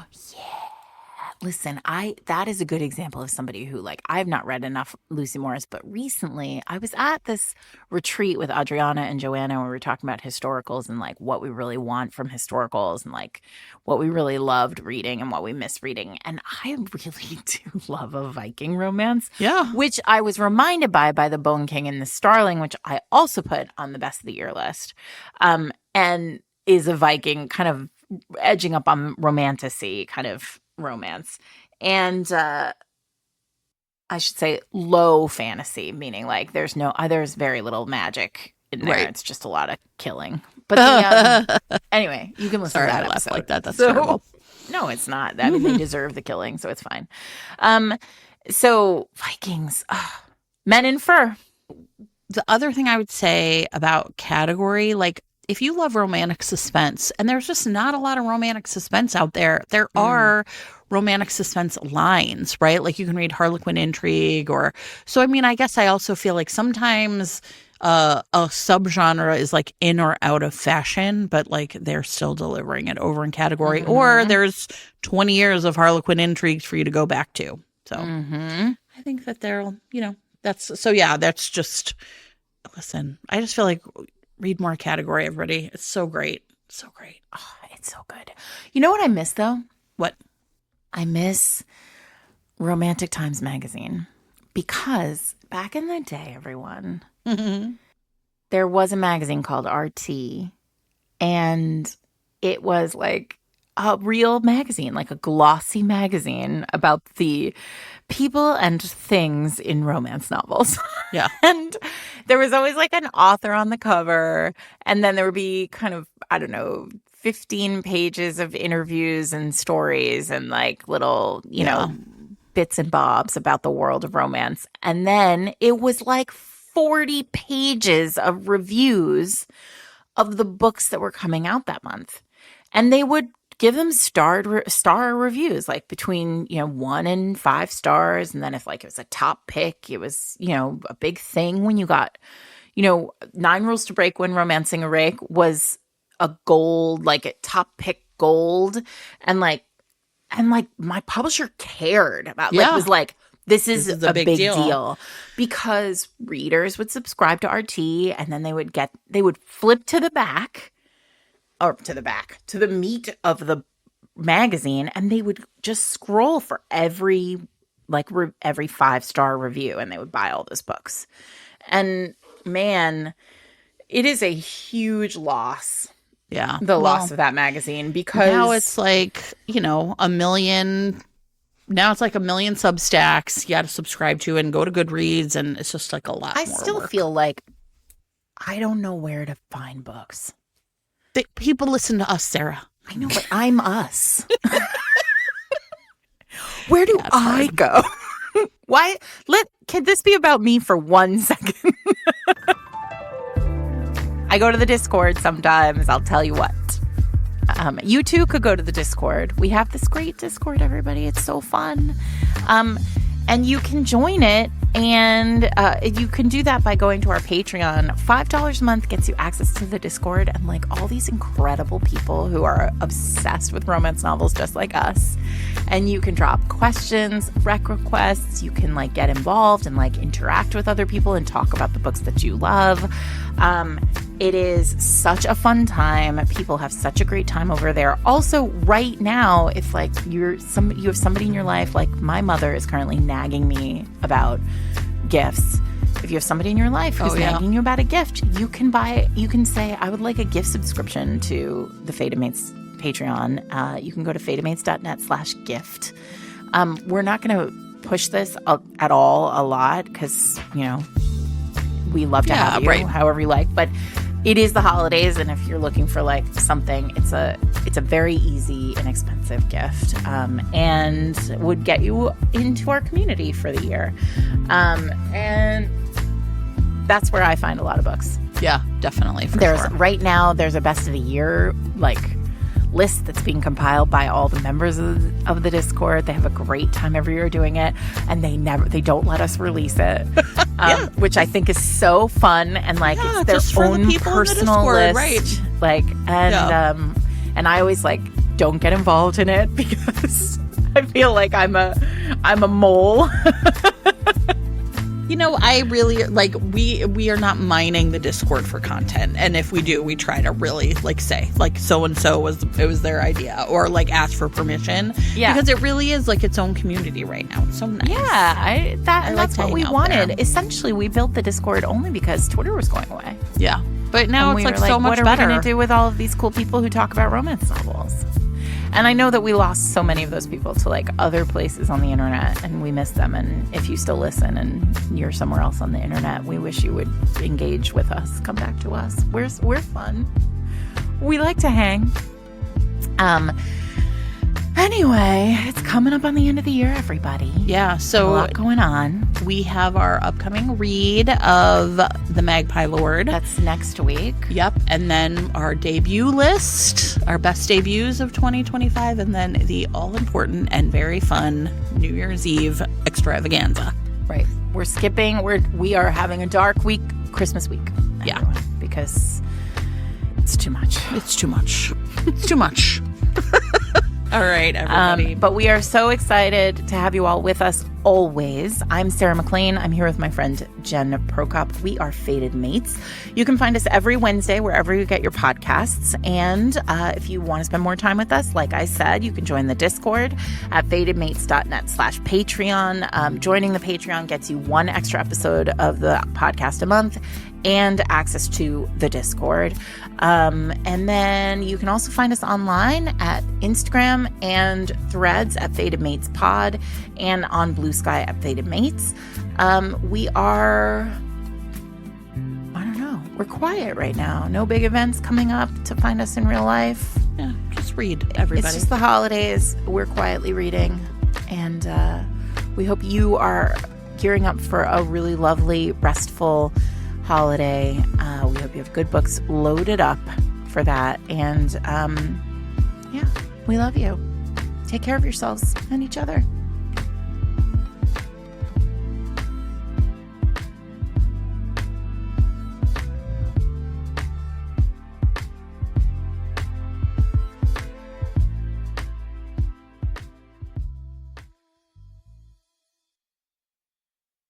Listen, that is a good example of somebody who, like, I've not read enough Lucy Morris, but recently I was at this retreat with Adriana and Joanna where we were talking about historicals and, like, what we really want from historicals and, like, what we really loved reading and what we miss reading. And I really do love a Viking romance. Yeah. Which I was reminded by The Bone King and the Starling, which I also put on the best of the year list, and is a Viking kind of edging up on romantasy kind of romance, and I should say low fantasy, meaning like there's very little magic in there. It's just a lot of killing. But anyway, you can listen to that episode. Like that. That's terrible. No, it's not. I mean, they deserve the killing, so it's fine. So Vikings, Men in Fur. The other thing I would say about category, like if you love romantic suspense, and there's just not a lot of romantic suspense out there, there are romantic suspense lines, right? Like you can read Harlequin Intrigue so I mean, I guess I also feel like sometimes a subgenre is like in or out of fashion, but like they're still delivering it over in category, or there's 20 years of Harlequin Intrigues for you to go back to. So I think that that's just, listen, I just feel like read more category, everybody. It's so great. So great. Oh, it's so good. You know what I miss, though? What? I miss Romantic Times magazine, because back in the day, everyone, there was a magazine called RT, and it was like a real magazine, like a glossy magazine about the people and things in romance novels. Yeah. And there was always like an author on the cover, and then there would be kind of, I don't know, 15 pages of interviews and stories and like little, you know, bits and bobs about the world of romance. And then it was like 40 pages of reviews of the books that were coming out that month. And they would give them star reviews, like between, 1 and 5 stars. And then if like it was a top pick, it was, a big thing when you got, 9 Rules to Break When Romancing a Rake was a gold, like a top pick gold. And my publisher cared about, like, was like, this is a big deal, because readers would subscribe to RT, and then they would flip to the back, or to the meat of the magazine, and they would just scroll for every 5-star review, and they would buy all those books. And man, it is a huge loss. Yeah. The loss of that magazine, because now it's like, 1 million. Now it's like 1 million Substacks you got to subscribe to and go to Goodreads, and it's just like a lot more I still work. feel like I don't know where to find books. People listen to us, Sarah. I know, but I'm us. Where do I go? Why? Can this be about me for 1 second? I go to the Discord sometimes. I'll tell you what. You too could go to the Discord. We have this great Discord, everybody. It's so fun. And you can join it, and you can do that by going to our Patreon. $5 a month gets you access to the Discord and like all these incredible people who are obsessed with romance novels just like us. And you can drop questions, rec requests. You can like get involved and like interact with other people and talk about the books that you love. It is such a fun time. People have such a great time over there. Also, right now, if like you have somebody in your life, like my mother is currently nagging me about gifts. If you have somebody in your life who's nagging you about a gift, you can say, I would like a gift subscription to the Fated Mates Patreon. You can go to fatedmates.net/gift. We're not going to push this at all a lot, because, we love to have you however you like, but it is the holidays, and if you're looking for like something, it's a very easy, inexpensive gift, and would get you into our community for the year. And that's where I find a lot of books. Yeah, definitely. Right now, there's a best of the year list that's being compiled by all the members of the Discord. They have a great time every year doing it, and they don't let us release it, which I think is so fun, and it's their own personal list, right? And I always don't get involved in it because I feel like I'm a mole. I really we are not mining the Discord for content, and if we do, we try to really say so and so was their idea, or ask for permission. Yeah, because it really is its own community right now. It's so nice. Yeah, that's what we wanted. There. Essentially, we built the Discord only because Twitter was going away. Yeah, but now it's so much better. What are we going to do with all of these cool people who talk about romance novels? And I know that we lost so many of those people to other places on the internet, and we miss them. And if you still listen and you're somewhere else on the internet, we wish you would engage with us. Come back to us. We're fun. We like to hang. Anyway, it's coming up on the end of the year, everybody. Yeah, so a lot going on. We have our upcoming read of The Magpie Lord. That's next week. Yep. And then our debut list, our best debuts of 2025, and then the all-important and very fun New Year's Eve extravaganza. Right. We're skipping. We are having a dark week, Christmas week. Yeah. Because it's too much. It's too much. It's too much. All right, everybody. But we are so excited to have you all with us always. I'm Sarah McLean. I'm here with my friend Jen Prokop. We are Fated Mates. You can find us every Wednesday wherever you get your podcasts. And if you want to spend more time with us, like I said, you can join the Discord at fatedmates.net/Patreon. Joining the Patreon gets you one extra episode of the podcast a month and access to the Discord. And then you can also find us online at Instagram and Threads at Fated Mates Pod and on Blue Sky at Fated Mates. We are, I don't know, we're quiet right now. No big events coming up to find us in real life. Yeah, just read, everybody. It's just the holidays. We're quietly reading. And we hope you are gearing up for a really lovely, restful holiday. We hope you have good books loaded up for that. And yeah, we love you. Take care of yourselves and each other.